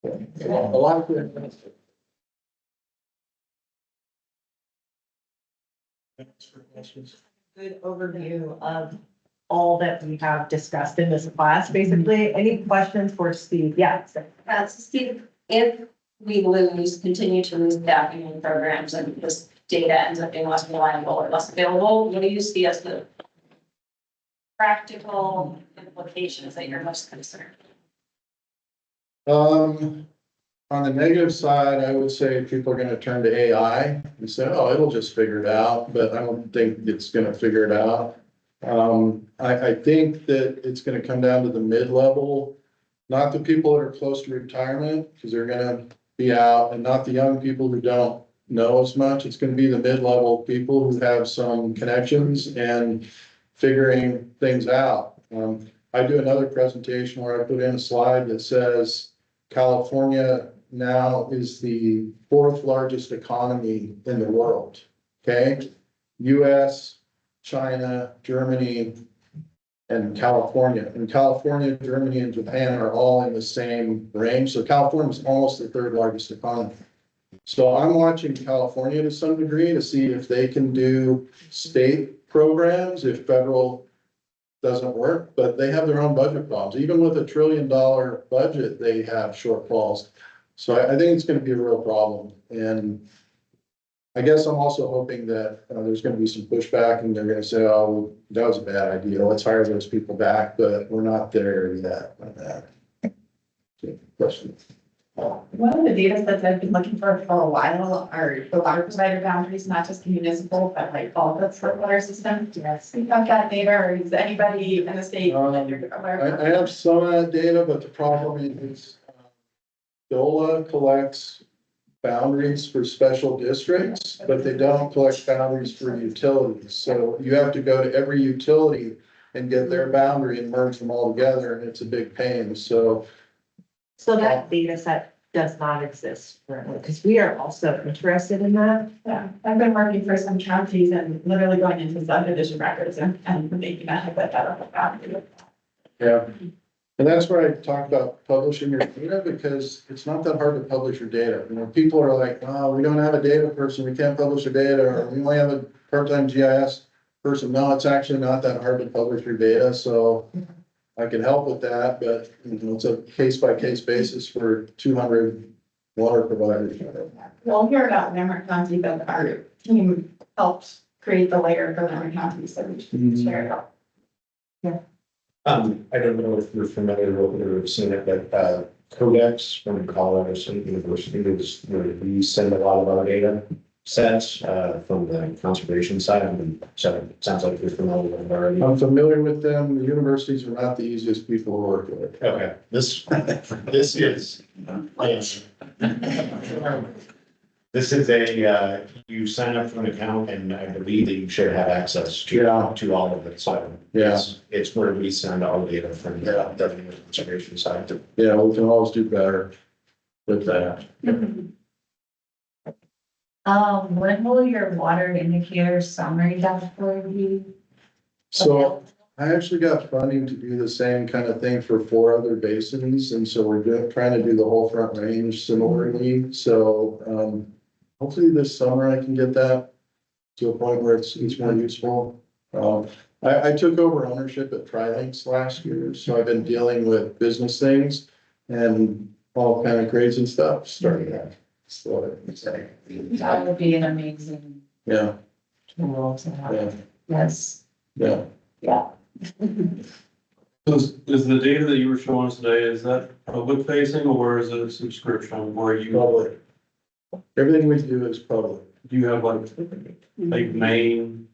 A lot of good. Thanks for questions. Good overview of all that we have discussed in this class, basically. Any questions for Steve? Yeah. So Steve, if we continue to lose staffing in programs and this data ends up being less reliable or less available, what do you see as the practical implications that you're most concerned? On the negative side, I would say people are gonna turn to AI and say, oh, it'll just figure it out, but I don't think it's gonna figure it out. I think that it's gonna come down to the mid-level, not the people that are close to retirement, because they're gonna be out, and not the young people who don't know as much. It's gonna be the mid-level people who have some connections and figuring things out. I do another presentation where I put in a slide that says California now is the 4th largest economy in the world, okay? US, China, Germany, and California. And California, Germany, and Japan are all in the same range. So California is almost the 3rd largest economy. So I'm watching California to some degree to see if they can do state programs, if federal doesn't work, but they have their own budget problems. Even with $1 trillion budget, they have shortfalls. So I think it's gonna be a real problem. And I guess I'm also hoping that there's gonna be some pushback and they're gonna say, oh, that was a bad idea. Let's hire those people back, but we're not there yet on that. Okay, question. One of the data sets I've been looking for a while are the water provider boundaries, not just municipal, but like all the water systems. Yes. You have that data, or is anybody in the state? I have some of that data, but the problem is DOLA collects boundaries for special districts, but they don't collect boundaries for utilities. So you have to go to every utility and get their boundary and merge them all together, and it's a big pain. So that data set does not exist currently, because we are also interested in that. Yeah, I've been working for some counties and literally going into subdivision records and making that hypothetical boundary. yeah. And that's where I talk about publishing your data, because it's not that hard to publish your data. You know, people are like, oh, we don't have a data person, we can't publish our data, or we only have a part-time GIS person. No, it's actually not that hard to publish your data, so I can help with that, but you know, it's a case-by-case basis for 200 water providers. We'll hear about Lamar County, but our team helped create the layer for Lamar County, so we should share it out. I don't know if you're familiar with it or have seen it, but Codex from Colorado State University is where we send a lot of our data sets from the conservation side. I mean, so it sounds like you're familiar with it already. I'm familiar with them. The universities are not the easiest people to work with. Okay, this is. This is you sign up for an account and I believe that you should have access Yeah. to all of it, so. Yeah. It's where we send all the data from the conservation side. Yeah, we can always do better with that. When will your water indicator summary dashboard be? So I actually got funding to do the same kind of thing for 4 other basins, and so we're trying to do the whole Front Range similarly, so, hopefully this summer I can get that to a point where it's more useful. I took over ownership at Trilinks last year, so I've been dealing with business things and all kind of crazy stuff starting out. So, That would be an amazing yeah, tool to yeah, have. Yes, yeah. yeah. Is the data that you were showing us today, is that public facing or is it a subscription where you, Public. Everything we do is public. do you have like main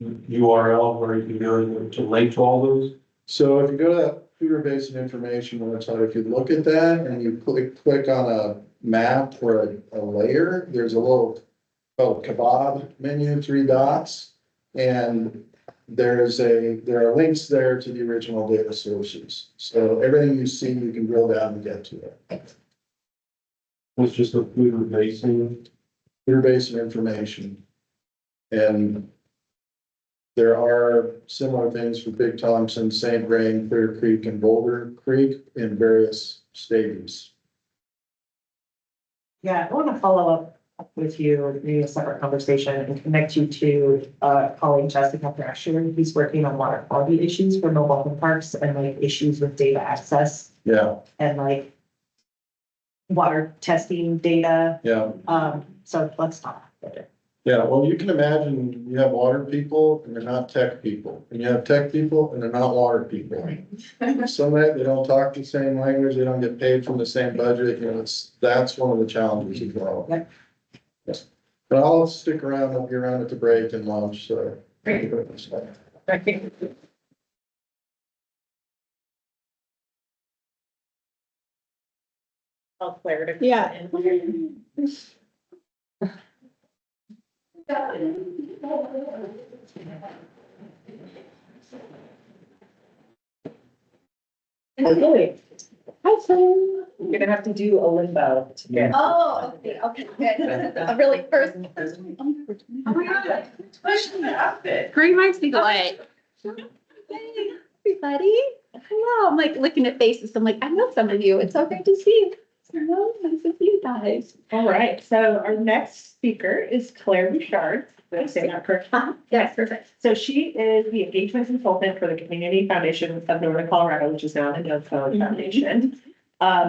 URL where you can go to link to all those? So if you go to that Hoover Basin Information website, if you look at that and you click on a map or a layer, there's a little, kebab menu, 3 dots. And there are links there to the original data sources. So everything you see, you can drill down and get to it. It's just a Hoover Basin. Hoover Basin Information. And there are similar things for Big Thompson, St. Vrain, Clear Creek, and Boulder Creek in various stages. Yeah, I want to follow up with you, maybe a separate conversation and connect you to colleague Jessica Thrasher, who's working on water quality issues for mobile home parks and like issues with data access Yeah, and like water testing data. yeah. So let's talk. Yeah, well, you can imagine you have water people and they're not tech people, and you have tech people and they're not water people. Somebody, they don't talk the same language, they don't get paid from the same budget, that's one of the challenges as well. Yep. Yes, but I'll stick around, I'll be around at the break and lunch, so. Great. I'll clarify. Yeah. Okay, Hi, Sam. you're gonna have to do a limbo to get. Oh, okay, good. Really, first. Oh my God, pushing the outfit. Great minds think alike. Hey, everybody. Hello. I'm like looking at faces. I'm like, I know some of you. It's so great to see you. Hello, nice to see you guys. All right, so our next speaker is Claire Bouchard. Did I say that correctly? Yes, perfect. So she is the engagement consultant for the Community Foundation of Northern Colorado, which is now the NOCO Foundation.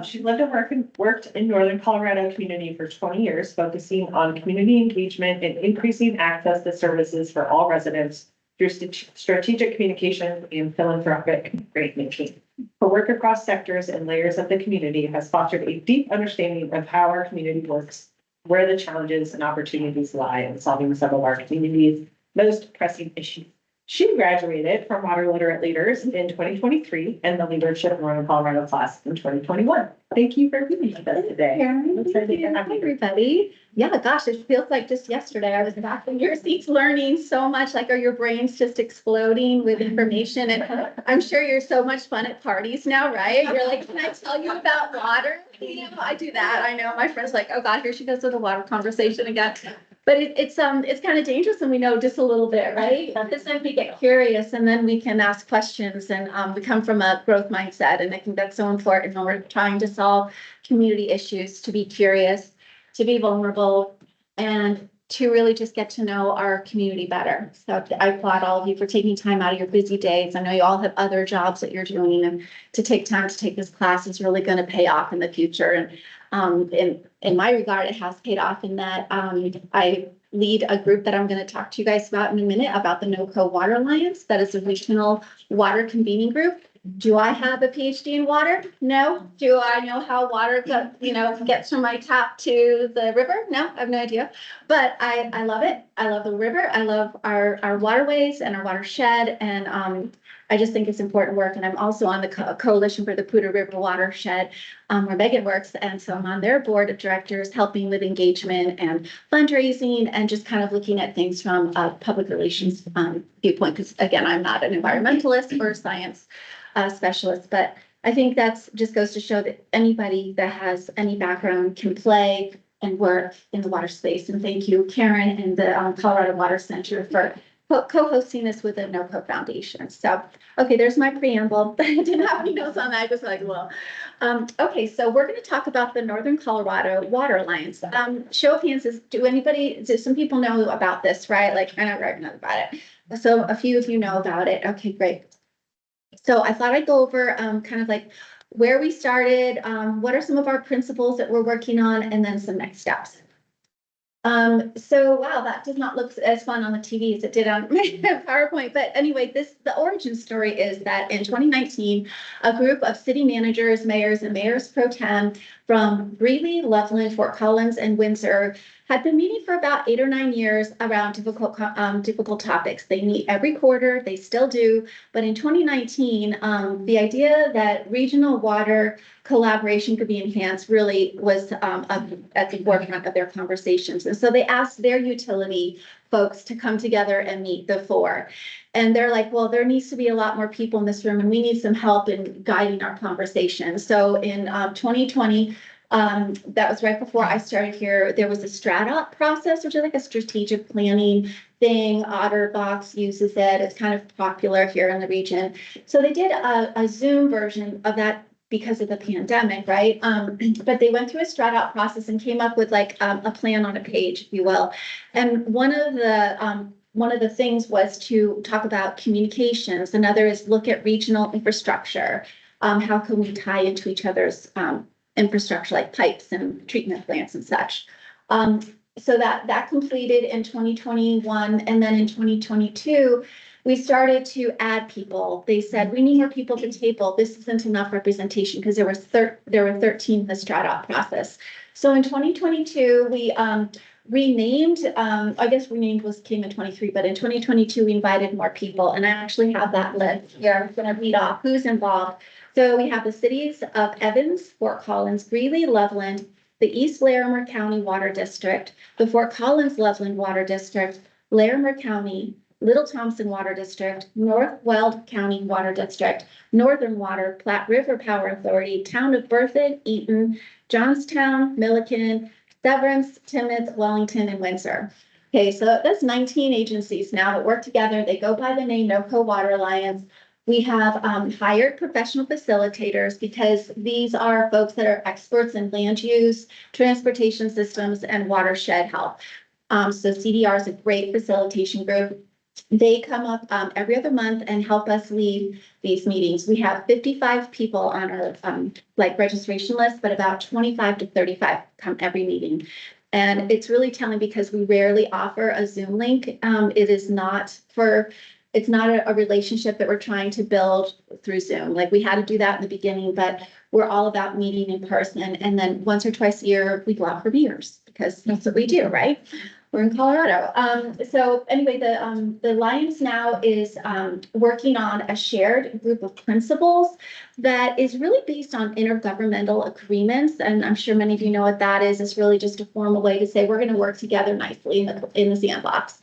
She lived and worked in Northern Colorado community for 20 years, focusing on community engagement and increasing access to services for all residents through strategic communication and philanthropic grant making. Her work across sectors and layers of the community has fostered a deep understanding of how our community works, where the challenges and opportunities lie in solving some of our community's most pressing issues. She graduated from Water Literate Leaders in 2023 and the Leadership Northern Colorado class in 2021. Thank you for being with us today. Hi, everybody. Yeah, gosh, it feels like just yesterday I was back in your seats learning so much. Like, are your brains just exploding with information? And I'm sure you're so much fun at parties now, right? You're like, can I tell you about water? You know, I do that. I know my friend's like, oh God, here she goes with the water conversation again. But it's kind of dangerous and we know just a little bit, right? Because then we get curious and then we can ask questions and we come from a growth mindset. And I think that's so important when we're trying to solve community issues, to be curious, to be vulnerable, and to really just get to know our community better. So I applaud all of you for taking time out of your busy days. I know you all have other jobs that you're doing, and to take time to take this class is really going to pay off in the future. And in my regard, it has paid off in that I lead a group that I'm going to talk to you guys about in a minute about the NOCO Water Alliance. That is a regional water convening group. Do I have a PhD in water? No. Do I know how water gets from my tap to the river? No, I have no idea. But I love it. I love the river. I love our waterways and our watershed. And I just think it's important work. And I'm also on the Coalition for the Poudre River Watershed, where Megan works. And so I'm on their board of directors, helping with engagement and fundraising and just kind of looking at things from a public relations viewpoint. Because again, I'm not an environmentalist or science specialist, but I think that's just goes to show that anybody that has any background can play and work in the water space. And thank you, Karen and the Colorado Water Center for co-hosting this with the NOCO Foundation. So, okay, there's my preamble. I didn't have any notes on that. I was like, well, okay, so we're going to talk about the Northern Colorado Water Alliance. Show of hands is, do some people know about this, right? Like, I don't know about it. So a few of you know about it. Okay, great. So I thought I'd go over kind of like where we started, what are some of our principles that we're working on, and then some next steps. So wow, that does not look as fun on the TV as it did on my PowerPoint. But anyway, the origin story is that in 2019, a group of city managers, mayors, and mayors pro tem from Greeley, Loveland, Fort Collins, and Windsor had been meeting for about 8 or 9 years around difficult topics. They meet every quarter, they still do. But in 2019, the idea that regional water collaboration could be enhanced really was at the forefront of their conversations. And so they asked their utility folks to come together and meet the four. And they're like, well, there needs to be a lot more people in this room and we need some help in guiding our conversation. So in 2020, that was right before I started here, there was a strat process, which is like a strategic planning thing. OtterBox uses it. It's kind of popular here in the region. So they did a Zoom version of that because of the pandemic, right? But they went through a strat out process and came up with like a plan on a page, if you will. And one of the things was to talk about communications. Another is look at regional infrastructure. How can we tie into each other's infrastructure like pipes and treatment plants and such. So that completed in 2021. And then in 2022, we started to add people. They said, we need more people at the table. This isn't enough representation because there were 13 in the strat process. So in 2022, we renamed, I guess renamed came in 23, but in 2022, we invited more people. And I actually have that list here. I'm going to read off who's involved. So we have the cities of Evans, Fort Collins, Greeley, Loveland, the East Larimer County Water District, the Fort Collins Loveland Water District, Larimer County, Little Thompson Water District, North Weld County Water District, Northern Water, Platte River Power Authority, Town of Berthoud, Eaton, Johnstown, Milliken, Severance, Timmins, Wellington, and Windsor. Okay, so that's 19 agencies now that work together. They go by the name NOCO Water Alliance. We have hired professional facilitators because these are folks that are experts in land use, transportation systems, and watershed health. So CDR is a great facilitation group. They come up every other month and help us lead these meetings. We have 55 people on our registration list, but about 25 to 35 come every meeting. And it's really telling because we rarely offer a Zoom link. It's not a relationship that we're trying to build through Zoom. Like we had to do that in the beginning, but we're all about meeting in person. And then once or twice a year, we go out for beers because that's what we do, right? We're in Colorado. So anyway, the Alliance now is working on a shared group of principles that is really based on intergovernmental agreements. And I'm sure many of you know what that is. It's really just a formal way to say we're going to work together nicely in the sandbox.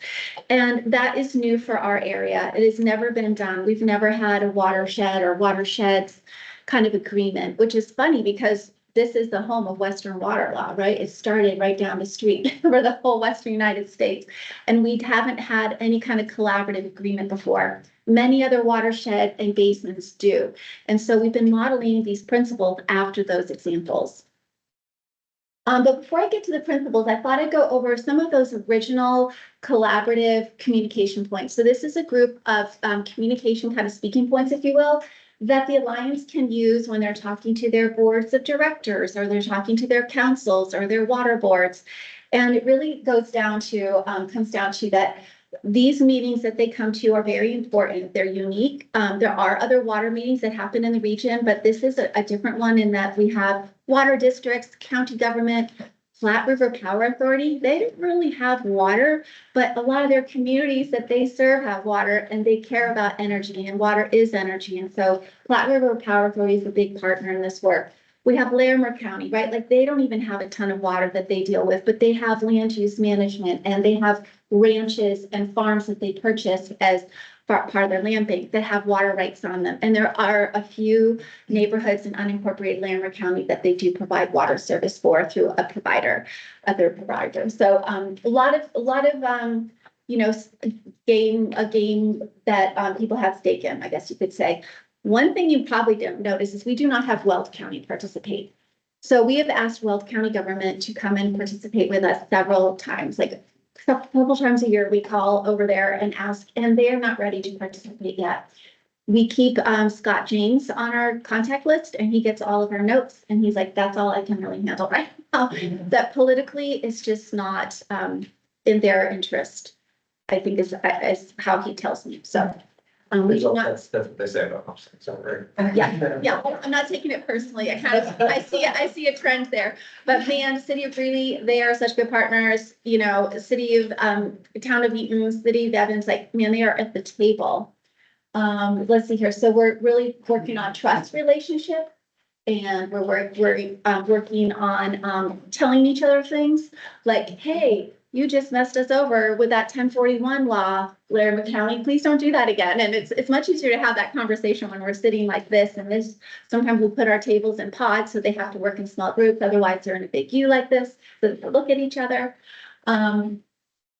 And that is new for our area. It has never been done. We've never had a watershed or watersheds kind of agreement, which is funny because this is the home of Western water law, right? It started right down the street for the whole Western United States. And we haven't had any kind of collaborative agreement before. Many other watershed and basins do. And so we've been modeling these principles after those examples. But before I get to the principles, I thought I'd go over some of those original collaborative communication points. So this is a group of communication kind of speaking points, if you will, that the Alliance can use when they're talking to their boards of directors or they're talking to their councils or their water boards. And it really comes down to that these meetings that they come to are very important. They're unique. There are other water meetings that happen in the region, but this is a different one in that we have water districts, county government, Flat River Power Authority, they don't really have water, but a lot of their communities that they serve have water and they care about energy, and water is energy. And so Flat River Power Authority is a big partner in this work. We have Larimer County, right? Like they don't even have a ton of water that they deal with, but they have land use management and they have ranches and farms that they purchase as part of their land bank that have water rights on them. And there are a few neighborhoods in unincorporated Larimer County that they do provide water service for through a provider, other provider. So a lot of you know, a game that people have stake in, I guess you could say. One thing you probably didn't notice is we do not have Weld County participate. So we have asked Weld County government to come and participate with us several times, like a couple times a year. We call over there and ask, and they are not ready to participate yet. We keep Scott James on our contact list and he gets all of our notes and he's like, that's all I can really handle right now. That politically is just not in their interest, I think is how he tells me. So we do not. That's what they say about us, so, right? Yeah, I'm not taking it personally. I see a trend there. But man, City of Greeley, they are such good partners, you know, City of, Town of Eaton, City of Evans, like, man, they are at the table. Let's see here. So we're really working on trust relationship. And we're working on, telling each other things like, hey, you just messed us over with that 1041 law, Larimer County, please don't do that again. And it's much easier to have that conversation when we're sitting like this. And this, sometimes we'll put our tables in pods, so they have to work in small groups. Otherwise they're in a big U like this, so they look at each other.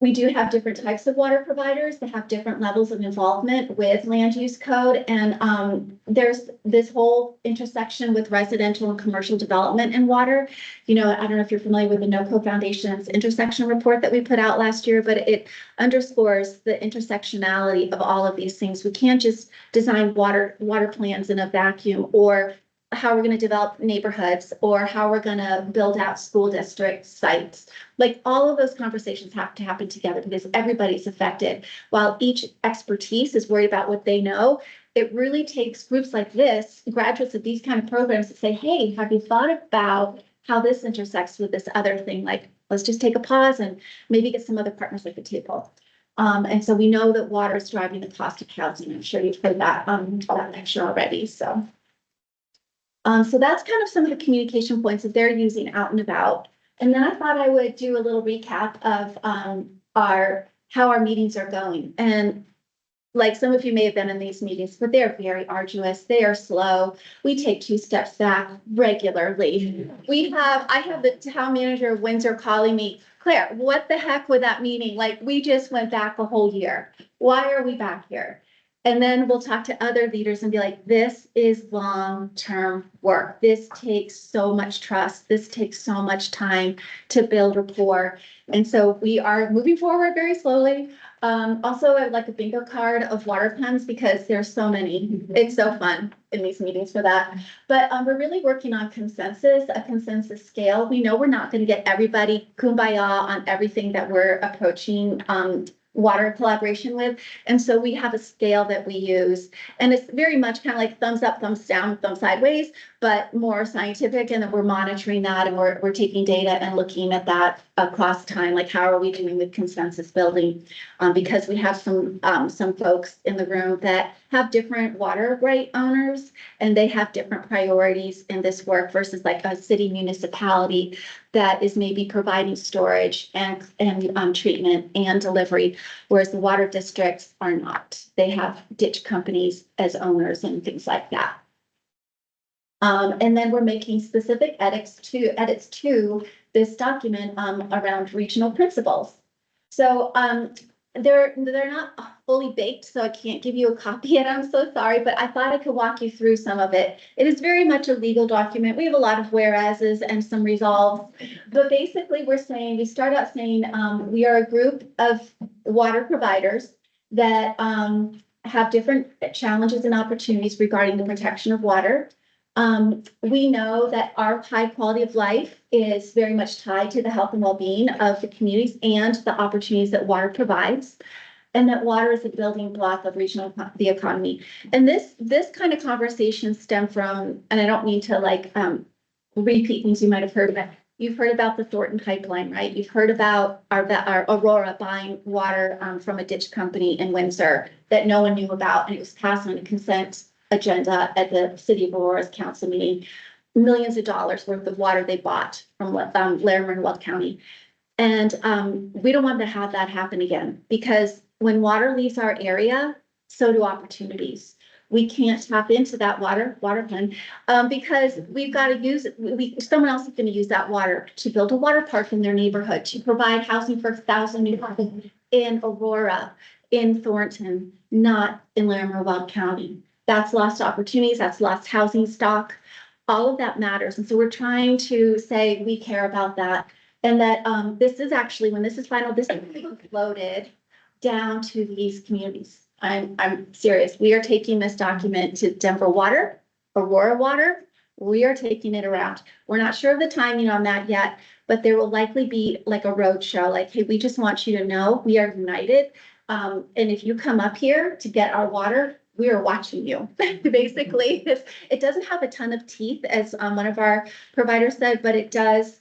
We do have different types of water providers that have different levels of involvement with land use code. And there's this whole intersection with residential and commercial development in water. You know, I don't know if you're familiar with the NOCO Foundation's intersection report that we put out last year, but it underscores the intersectionality of all of these things. We can't just design water plans in a vacuum, or how we're going to develop neighborhoods, or how we're going to build out school district sites. Like all of those conversations have to happen together because everybody's affected. While each expertise is worried about what they know, it really takes groups like this, graduates of these kind of programs, that say, hey, have you thought about how this intersects with this other thing? Like, let's just take a pause and maybe get some other partners at the table. And so we know that water is driving the cost of housing. I'm sure you've heard that lecture already. So that's kind of some of the communication points that they're using out and about. And then I thought I would do a little recap of how our meetings are going. And like some of you may have been in these meetings, but they're very arduous. They are slow. We take 2 steps back regularly. I have the town manager of Windsor calling me, Claire, what the heck with that meeting? Like, we just went back a whole year. Why are we back here? And then we'll talk to other leaders and be like, this is long-term work. This takes so much trust. This takes so much time to build rapport. And so we are moving forward very slowly. Also, I would like a bingo card of water pens because there's so many. It's so fun in these meetings for that. But we're really working on a consensus scale. We know we're not going to get everybody kumbaya on everything that we're approaching water collaboration with. And so we have a scale that we use, and it's very much kind of like thumbs up, thumbs down, thumbs sideways, but more scientific. And then we're monitoring that, and we're taking data and looking at that across time, like how are we doing with consensus building? Because we have some folks in the room that have different water right owners, and they have different priorities in this work versus like a city municipality that is maybe providing storage and treatment and delivery, whereas the water districts are not. They have ditch companies as owners and things like that. And then we're making specific edits to this document around regional principles. So they're not fully baked, so I can't give you a copy yet. I'm so sorry, but I thought I could walk you through some of it. It is very much a legal document. We have a lot of whereases and some resolves, but basically we start out saying we are a group of water providers that have different challenges and opportunities regarding the protection of water. We know that our high quality of life is very much tied to the health and well-being of the communities and the opportunities that water provides, and that water is a building block of the economy. And this kind of conversation stemmed from, and I don't mean to like repeat things you might have heard, but You've heard about the Thornton pipeline, right? You've heard about our Aurora buying water from a ditch company in Windsor that no one knew about, and it was passed on a consent agenda at the city of Aurora's council meeting. Millions of dollars worth of water they bought from Larimer and Weld County. And we don't want to have that happen again, because when water leaves our area, so do opportunities. We can't tap into that water fund, because we've got to use it. Someone else is going to use that water to build a water park in their neighborhood, to provide housing for 1,000 new people in Aurora, in Thornton, not in Larimer, Weld County. That's lost opportunities. That's lost housing stock. All of that matters. And so we're trying to say we care about that. And that this is actually, when this is final, this is floated down to these communities. I'm serious. We are taking this document to Denver Water, Aurora Water. We are taking it around. We're not sure of the timing on that yet, but there will likely be like a road show, like, hey, we just want you to know we are united. And if you come up here to get our water, we are watching you. Basically, it doesn't have a ton of teeth, as one of our providers said, but it does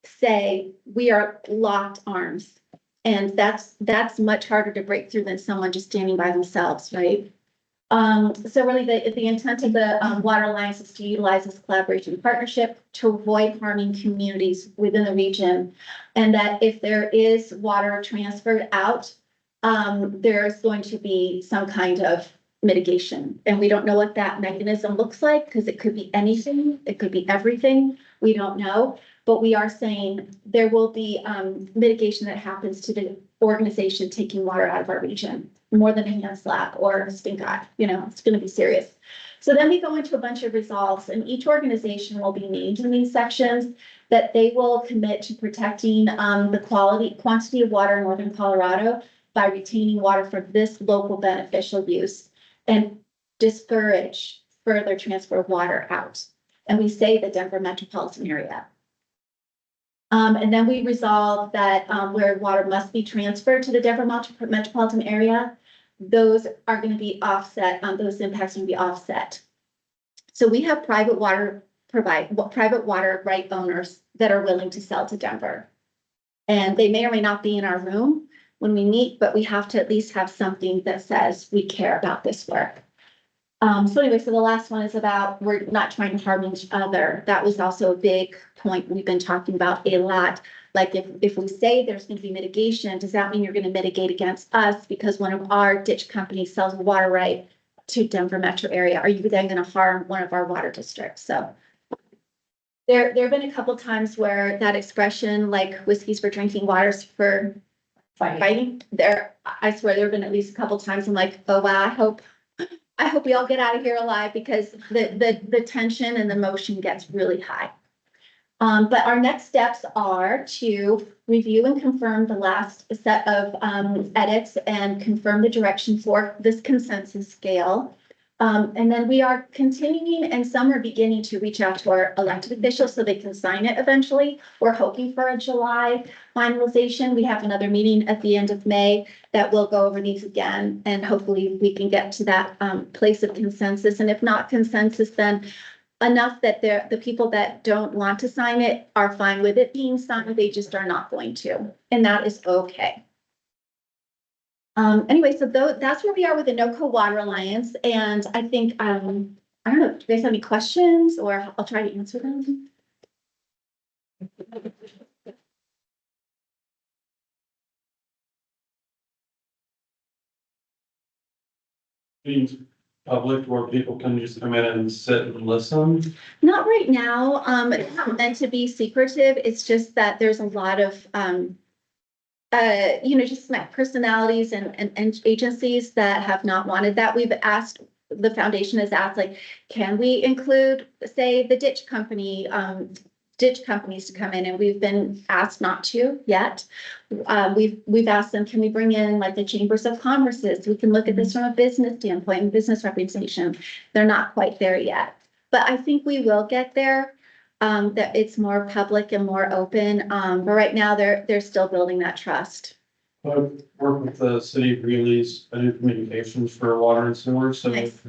say we are locked arms. And that's much harder to break through than someone just standing by themselves, right? So really the intent of the Water Alliance is to utilize this collaboration partnership to avoid harming communities within the region. And that if there is water transferred out, there's going to be some kind of mitigation. And we don't know what that mechanism looks like, because it could be anything, it could be everything, we don't know. But we are saying there will be mitigation that happens to the organization taking water out of our region, more than a hand slap or a stink eye, it's gonna be serious. So then we go into a bunch of resolves, and each organization will be named in these sections that they will commit to protecting the quantity of water in northern Colorado by retaining water for this local beneficial use and discourage further transfer of water out. And we say the Denver metropolitan area. And then we resolve that where water must be transferred to the Denver metropolitan area, those are going to be offset, those impacts will be offset. So we have private water right owners that are willing to sell to Denver. And they may or may not be in our room when we meet, but we have to at least have something that says we care about this work. So anyway, so the last one is about, we're not trying to harm each other. That was also a big point we've been talking about a lot. Like if we say there's going to be mitigation, does that mean you're going to mitigate against us because one of our ditch companies sells water right to Denver metro area? Are you then going to harm one of our water districts? So there have been a couple times where that expression, like whiskeys for drinking, waters for fighting. I swear there have been at least a couple times I'm like, oh wow, I hope we all get out of here alive, because the tension and the motion gets really high. But our next steps are to review and confirm the last set of edits and confirm the direction for this consensus scale. And then we are continuing, and some are beginning to reach out to our elected officials so they can sign it eventually. We're hoping for a July finalization. We have another meeting at the end of May that will go over these again, and hopefully we can get to that place of consensus. And if not consensus, then enough that the people that don't want to sign it are fine with it being signed, they just are not going to, and that is okay. Anyway, so that's where we are with the NoCo Water Alliance, and I think, I don't know, do you guys have any questions, or I'll try to answer them? Means public where people can just come in and sit and listen. Not right now, it's not meant to be secretive, it's just that there's a lot of, just personalities and agencies that have not wanted that. We've asked, the foundation has asked, like, can we include, say, the ditch companies to come in, and we've been asked not to yet. We've asked them, can we bring in like the chambers of commerces? We can look at this from a business standpoint and business representation. They're not quite there yet, but I think we will get there. That it's more public and more open. But right now they're still building that trust. I work with the city of Greeley's, I do communications for water and sewer, so Nice.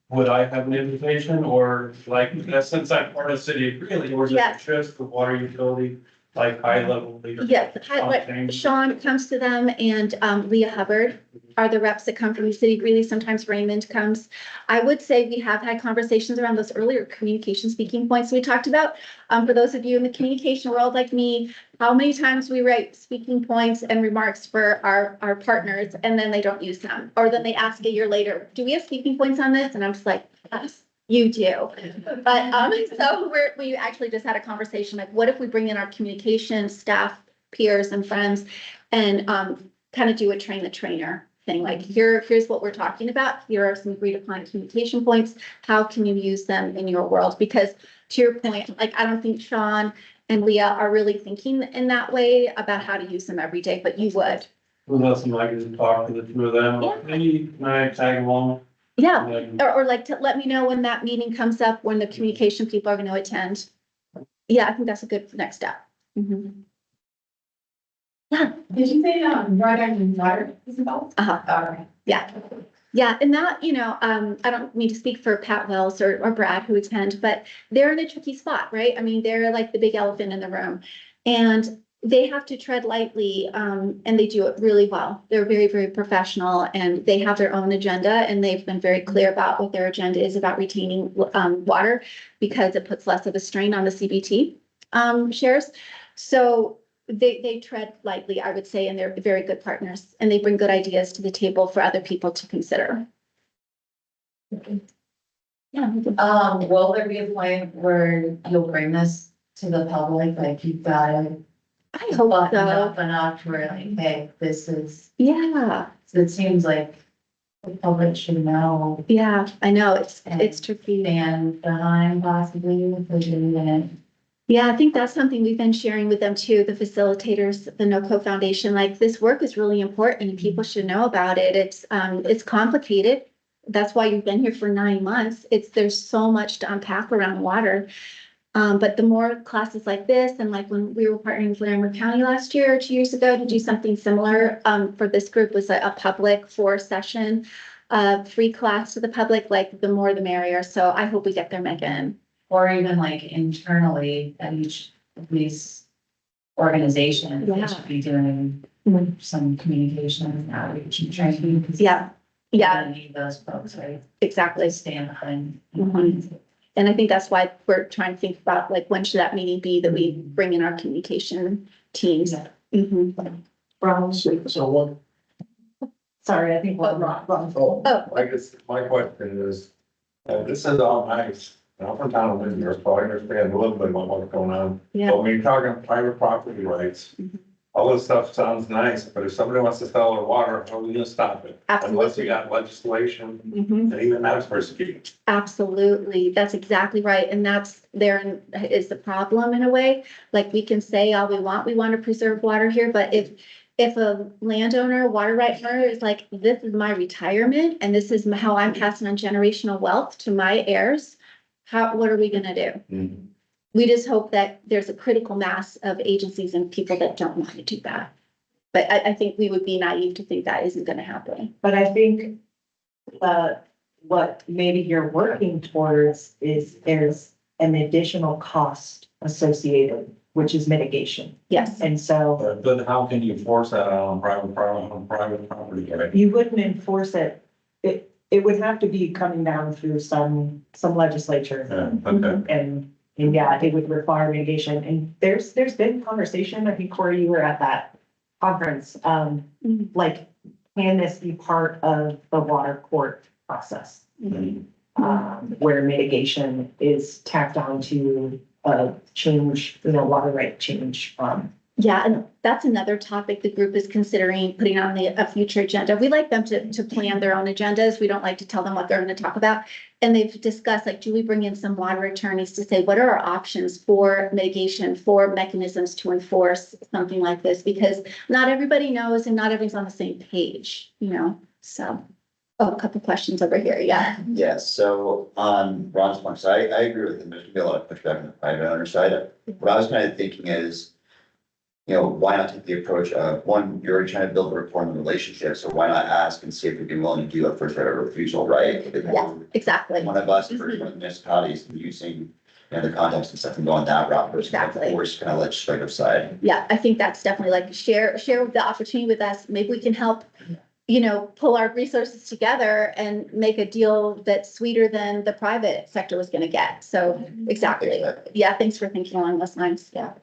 would I have an invitation or like, since I'm part of the city of Greeley, or is it Yes. just the water utility, like high level leadership? Yes, Something. Sean comes to them and Leah Hubbard are the reps that come from the city. Really, sometimes Raymond comes. I would say we have had conversations around those earlier communication speaking points we talked about. For those of you in the communication world like me, how many times we write speaking points and remarks for our partners and then they don't use them? Or then they ask a year later, do we have speaking points on this? And I'm just like, yes, you do. But so we actually just had a conversation, like, what if we bring in our communication staff, peers and friends and kind of do a train the trainer thing, like here's what we're talking about. Here are some agreed upon communication points. How can you use them in your world? Because to your point, like, I don't think Sean and Leah are really thinking in that way about how to use them every day, but you would. Listen, I can talk to the two of them, Yeah. maybe can I tag along? Yeah, Like, or like to let me know when that meeting comes up, when the communication people are going to attend. Yeah, I think that's a good next step. Mhm. Yeah, Did you say, Northern Water is involved? uh-huh. All right. Yeah. Yeah, and that, I don't mean to speak for Pat Wells or Brad who attend, but they're in a tricky spot, right? I mean, they're like the big elephant in the room. And they have to tread lightly, and they do it really well. They're very, very professional and they have their own agenda and they've been very clear about what their agenda is about retaining water because it puts less of a strain on the CBT shares. So they tread lightly, I would say, and they're very good partners and they bring good ideas to the table for other people to consider. Yeah. Will there be a point where you'll bring this to the public, like you've got it I hope buttoned so. up enough to where like, hey, this is, Yeah, it seems like the public should know, yeah, I know, it's tricky. stand behind possibly if they're doing it. Yeah, I think that's something we've been sharing with them too, the facilitators, the NOCO Foundation, like this work is really important and people should know about it. It's complicated. That's why you've been here for 9 months. There's so much to unpack around water. But the more classes like this and like when we were partnering with Larimer County last year or 2 years ago to do something similar, for this group was a public 4-session, free class to the public, like the more the merrier. So I hope we get there, Megan. Or even like internally at each of these organizations, Yeah. they should be doing some communication and outreach and training. 'Cause Yeah, you're yeah, gonna need those folks, right? exactly. To stand behind. Mhm. And I think that's why we're trying to think about like, when should that meeting be that we bring in our communication teams? Yeah. Mhm. Ron, So what, sorry, I think we're Oh, I guess my question is, this is all nice, and I'm from town of Windsor, so I understand a little bit about what's going on. yeah. But when you're talking private property rights, Mhm. all this stuff sounds nice, but if somebody wants to sell their water, how are we gonna stop it? Unless Absolutely. you got legislation, Mhm. and even that's risky. Absolutely. That's exactly right. And that's there is the problem in a way. Like we can say all we want to preserve water here, but if a landowner, water right owner is like, this is my retirement and this is how I'm passing on generational wealth to my heirs, what are we gonna do? We just hope that there's a critical mass of agencies and people that don't want to do that. But I think we would be naive to think that isn't gonna happen. But I think, what maybe you're working towards is there's an additional cost associated, which is mitigation. Yes. And so But how can you force that on private property, right? you wouldn't enforce it. It would have to be coming down through some legislature. Yeah, okay. And yeah, it would require mitigation. And there's been conversation, I think Corey, you were at that conference, like, can this be part of the water court process? Where mitigation is tacked on to change, water right change. Yeah, and that's another topic the group is considering putting on a future agenda. We like them to plan their own agendas. We don't like to tell them what they're going to talk about. And they've discussed, like, do we bring in some water attorneys to say, what are our options for mitigation, for mechanisms to enforce something like this? Because not everybody knows and not everyone's on the same page, so. Oh, a couple questions over here, yeah. Yes, so on Ron's point, so I agree with him, there's gonna be a lot of pushback on the private owner side. What I was kind of thinking is, why not take the approach of, one, you're already trying to build a rapport in the relationship, so why not ask and see if we'd be willing to do a first right of refusal, right? If Yeah, exactly. one of us, or one of the municipalities using, the context and stuff and going that route versus the Exactly. force kind of legislative side. Yeah, I think that's definitely like share the opportunity with us. Maybe we can help, pull our resources together and make a deal that's sweeter than the private sector was gonna get. So, exactly. Yeah, thanks for thinking along those lines. Yeah.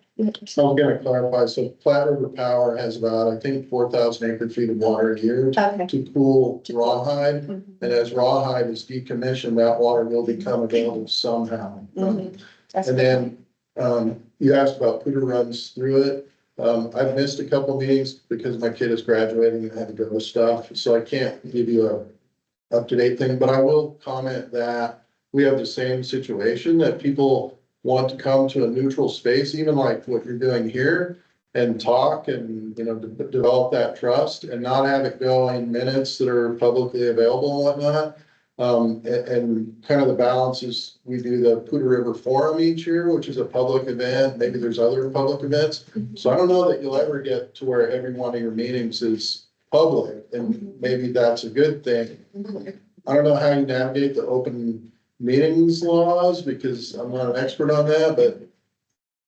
So I'm gonna clarify, so Platte River Power has about, I think, 4,000 acre feet of water a year Okay. to cool Rawhide. Mhm. And as Rawhide is decommissioned, that water will become available somehow. Mhm. That's And good. then, you asked about who runs through it. I've missed a couple meetings because my kid is graduating and had to go with stuff, so I can't give you a up-to-date thing, but I will comment that we have the same situation, that people want to come to a neutral space, even like what you're doing here, and talk and, develop that trust and not have it go in minutes that are publicly available and whatnot. And kind of the balance is, we do the Poudre River Forum each year, which is a public event. Maybe there's other public events. So I don't know that you'll ever get to where every one of your meetings is public, and maybe that's a good thing. I don't know how you navigate the open meetings laws, because I'm not an expert on that, but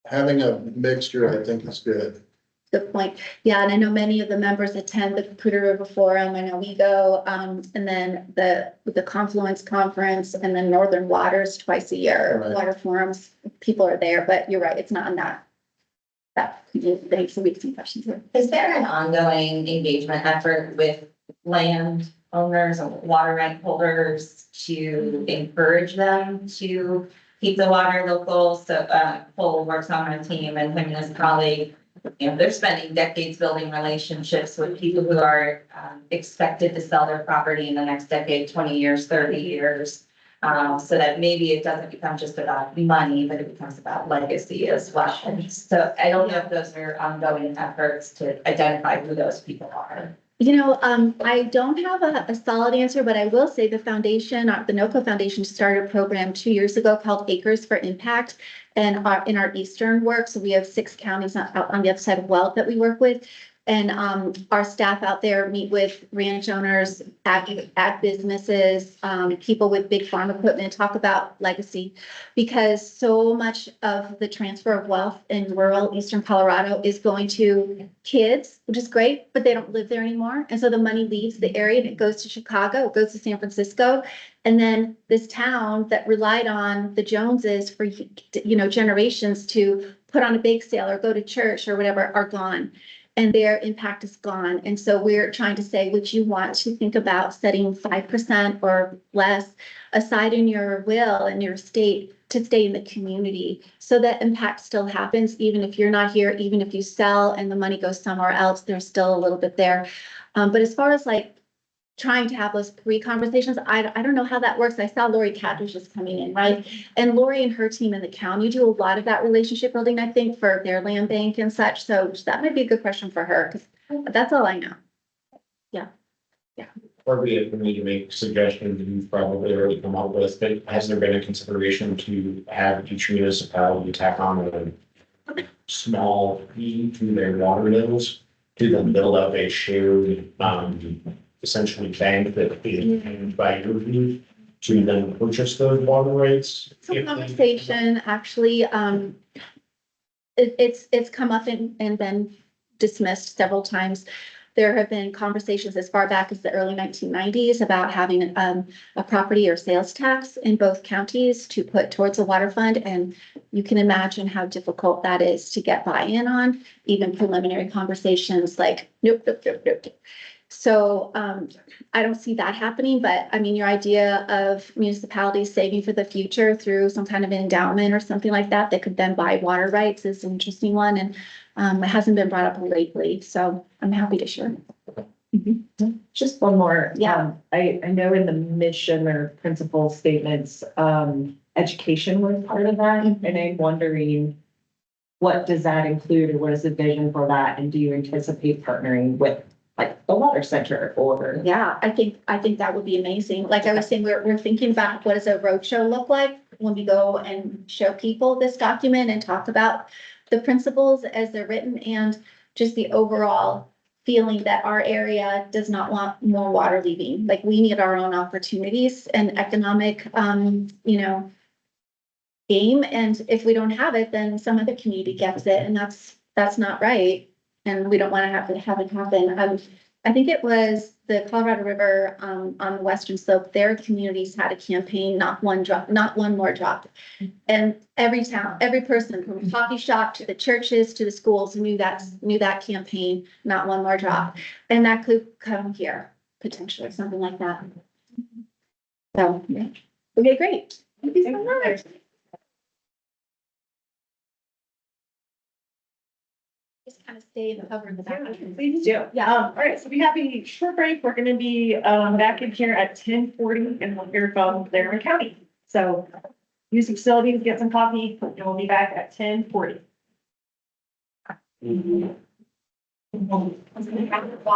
having a mixture, I think, is good. Good point. Yeah, and I know many of the members attend the Poudre River Forum. I know we go, and then the Confluence Conference and then Northern Waters twice a year, Right. water forums. People are there, but you're right, it's not on that. Thanks, so we have some questions here. Is there an ongoing engagement effort with land owners and water right holders to encourage them to keep the water local? So, Paul works on my team and him and his colleague, they're spending decades building relationships with people who are expected to sell their property in the next decade, 20 years, 30 years. So that maybe it doesn't become just about money, but it becomes about legacy as well. So I don't know if those are ongoing efforts to identify who those people are. I don't have a solid answer, but I will say the foundation, the NOCO Foundation started a program 2 years ago called Acres for Impact. And in our eastern work, so we have 6 counties out on the other side of Wealth that we work with. And our staff out there meet with ranch owners, ag businesses, people with big farm equipment, talk about legacy. Because so much of the transfer of wealth in rural eastern Colorado is going to kids, which is great, but they don't live there anymore. And so the money leaves the area and it goes to Chicago, it goes to San Francisco. And then this town that relied on the Joneses for, generations to put on a bake sale or go to church or whatever are gone. And their impact is gone. And so we're trying to say, would you want to think about setting 5% or less aside in your will and your state to stay in the community so that impact still happens, even if you're not here, even if you sell and the money goes somewhere else, there's still a little bit there. But as far as trying to have those pre-conversations, I don't know how that works. I saw Lori Cadridge just coming in, right? And Lori and her team in the county do a lot of that relationship building, I think, for their land bank and such. So that might be a good question for her, because that's all I know. Probably if we need to make suggestions, you've probably already come up with, but has there been a consideration to have each municipality tack on a small fee to their water bills to then build up a shared, essentially bank that is owned by your group to then purchase those water rights? Some conversation, actually, it's come up and been dismissed several times. There have been conversations as far back as the early 1990s about having a property or sales tax in both counties to put towards a water fund. And you can imagine how difficult that is to get buy-in on, even preliminary conversations like, nope. So I don't see that happening, but I mean, your idea of municipalities saving for the future through some kind of endowment or something like that could then buy water rights is an interesting one. And it hasn't been brought up lately, so I'm happy to share. Just one more. Yeah. I know in the mission or principal statements, education was part of that, and I'm wondering, what does that include, or what is the vision for that? And do you anticipate partnering with the water center or? Yeah, I think that would be amazing. Like I was saying, we're thinking about what does a roadshow look like when we go and show people this document and talk about the principles as they're written and just the overall feeling that our area does not want more water leaving. Like we need our own opportunities and economic, game. And if we don't have it, then some other community gets it, and that's not right. And we don't want to have it happen. I think it was the Colorado River, on the western slope, their communities had a campaign, not one drop, not one more drop. And every town, every person from coffee shop to the churches to the schools knew that campaign, not one more drop. And that could come here potentially, something like that. So, yeah. Okay, great. Thank you so much. Just kind of stay and cover the back. Please do. Yeah. All right, so we have a short break. We're gonna be, back in here at 10:40 and we'll hear from Laramie County. So use the facilities, get some coffee, and we'll be back at 10:40.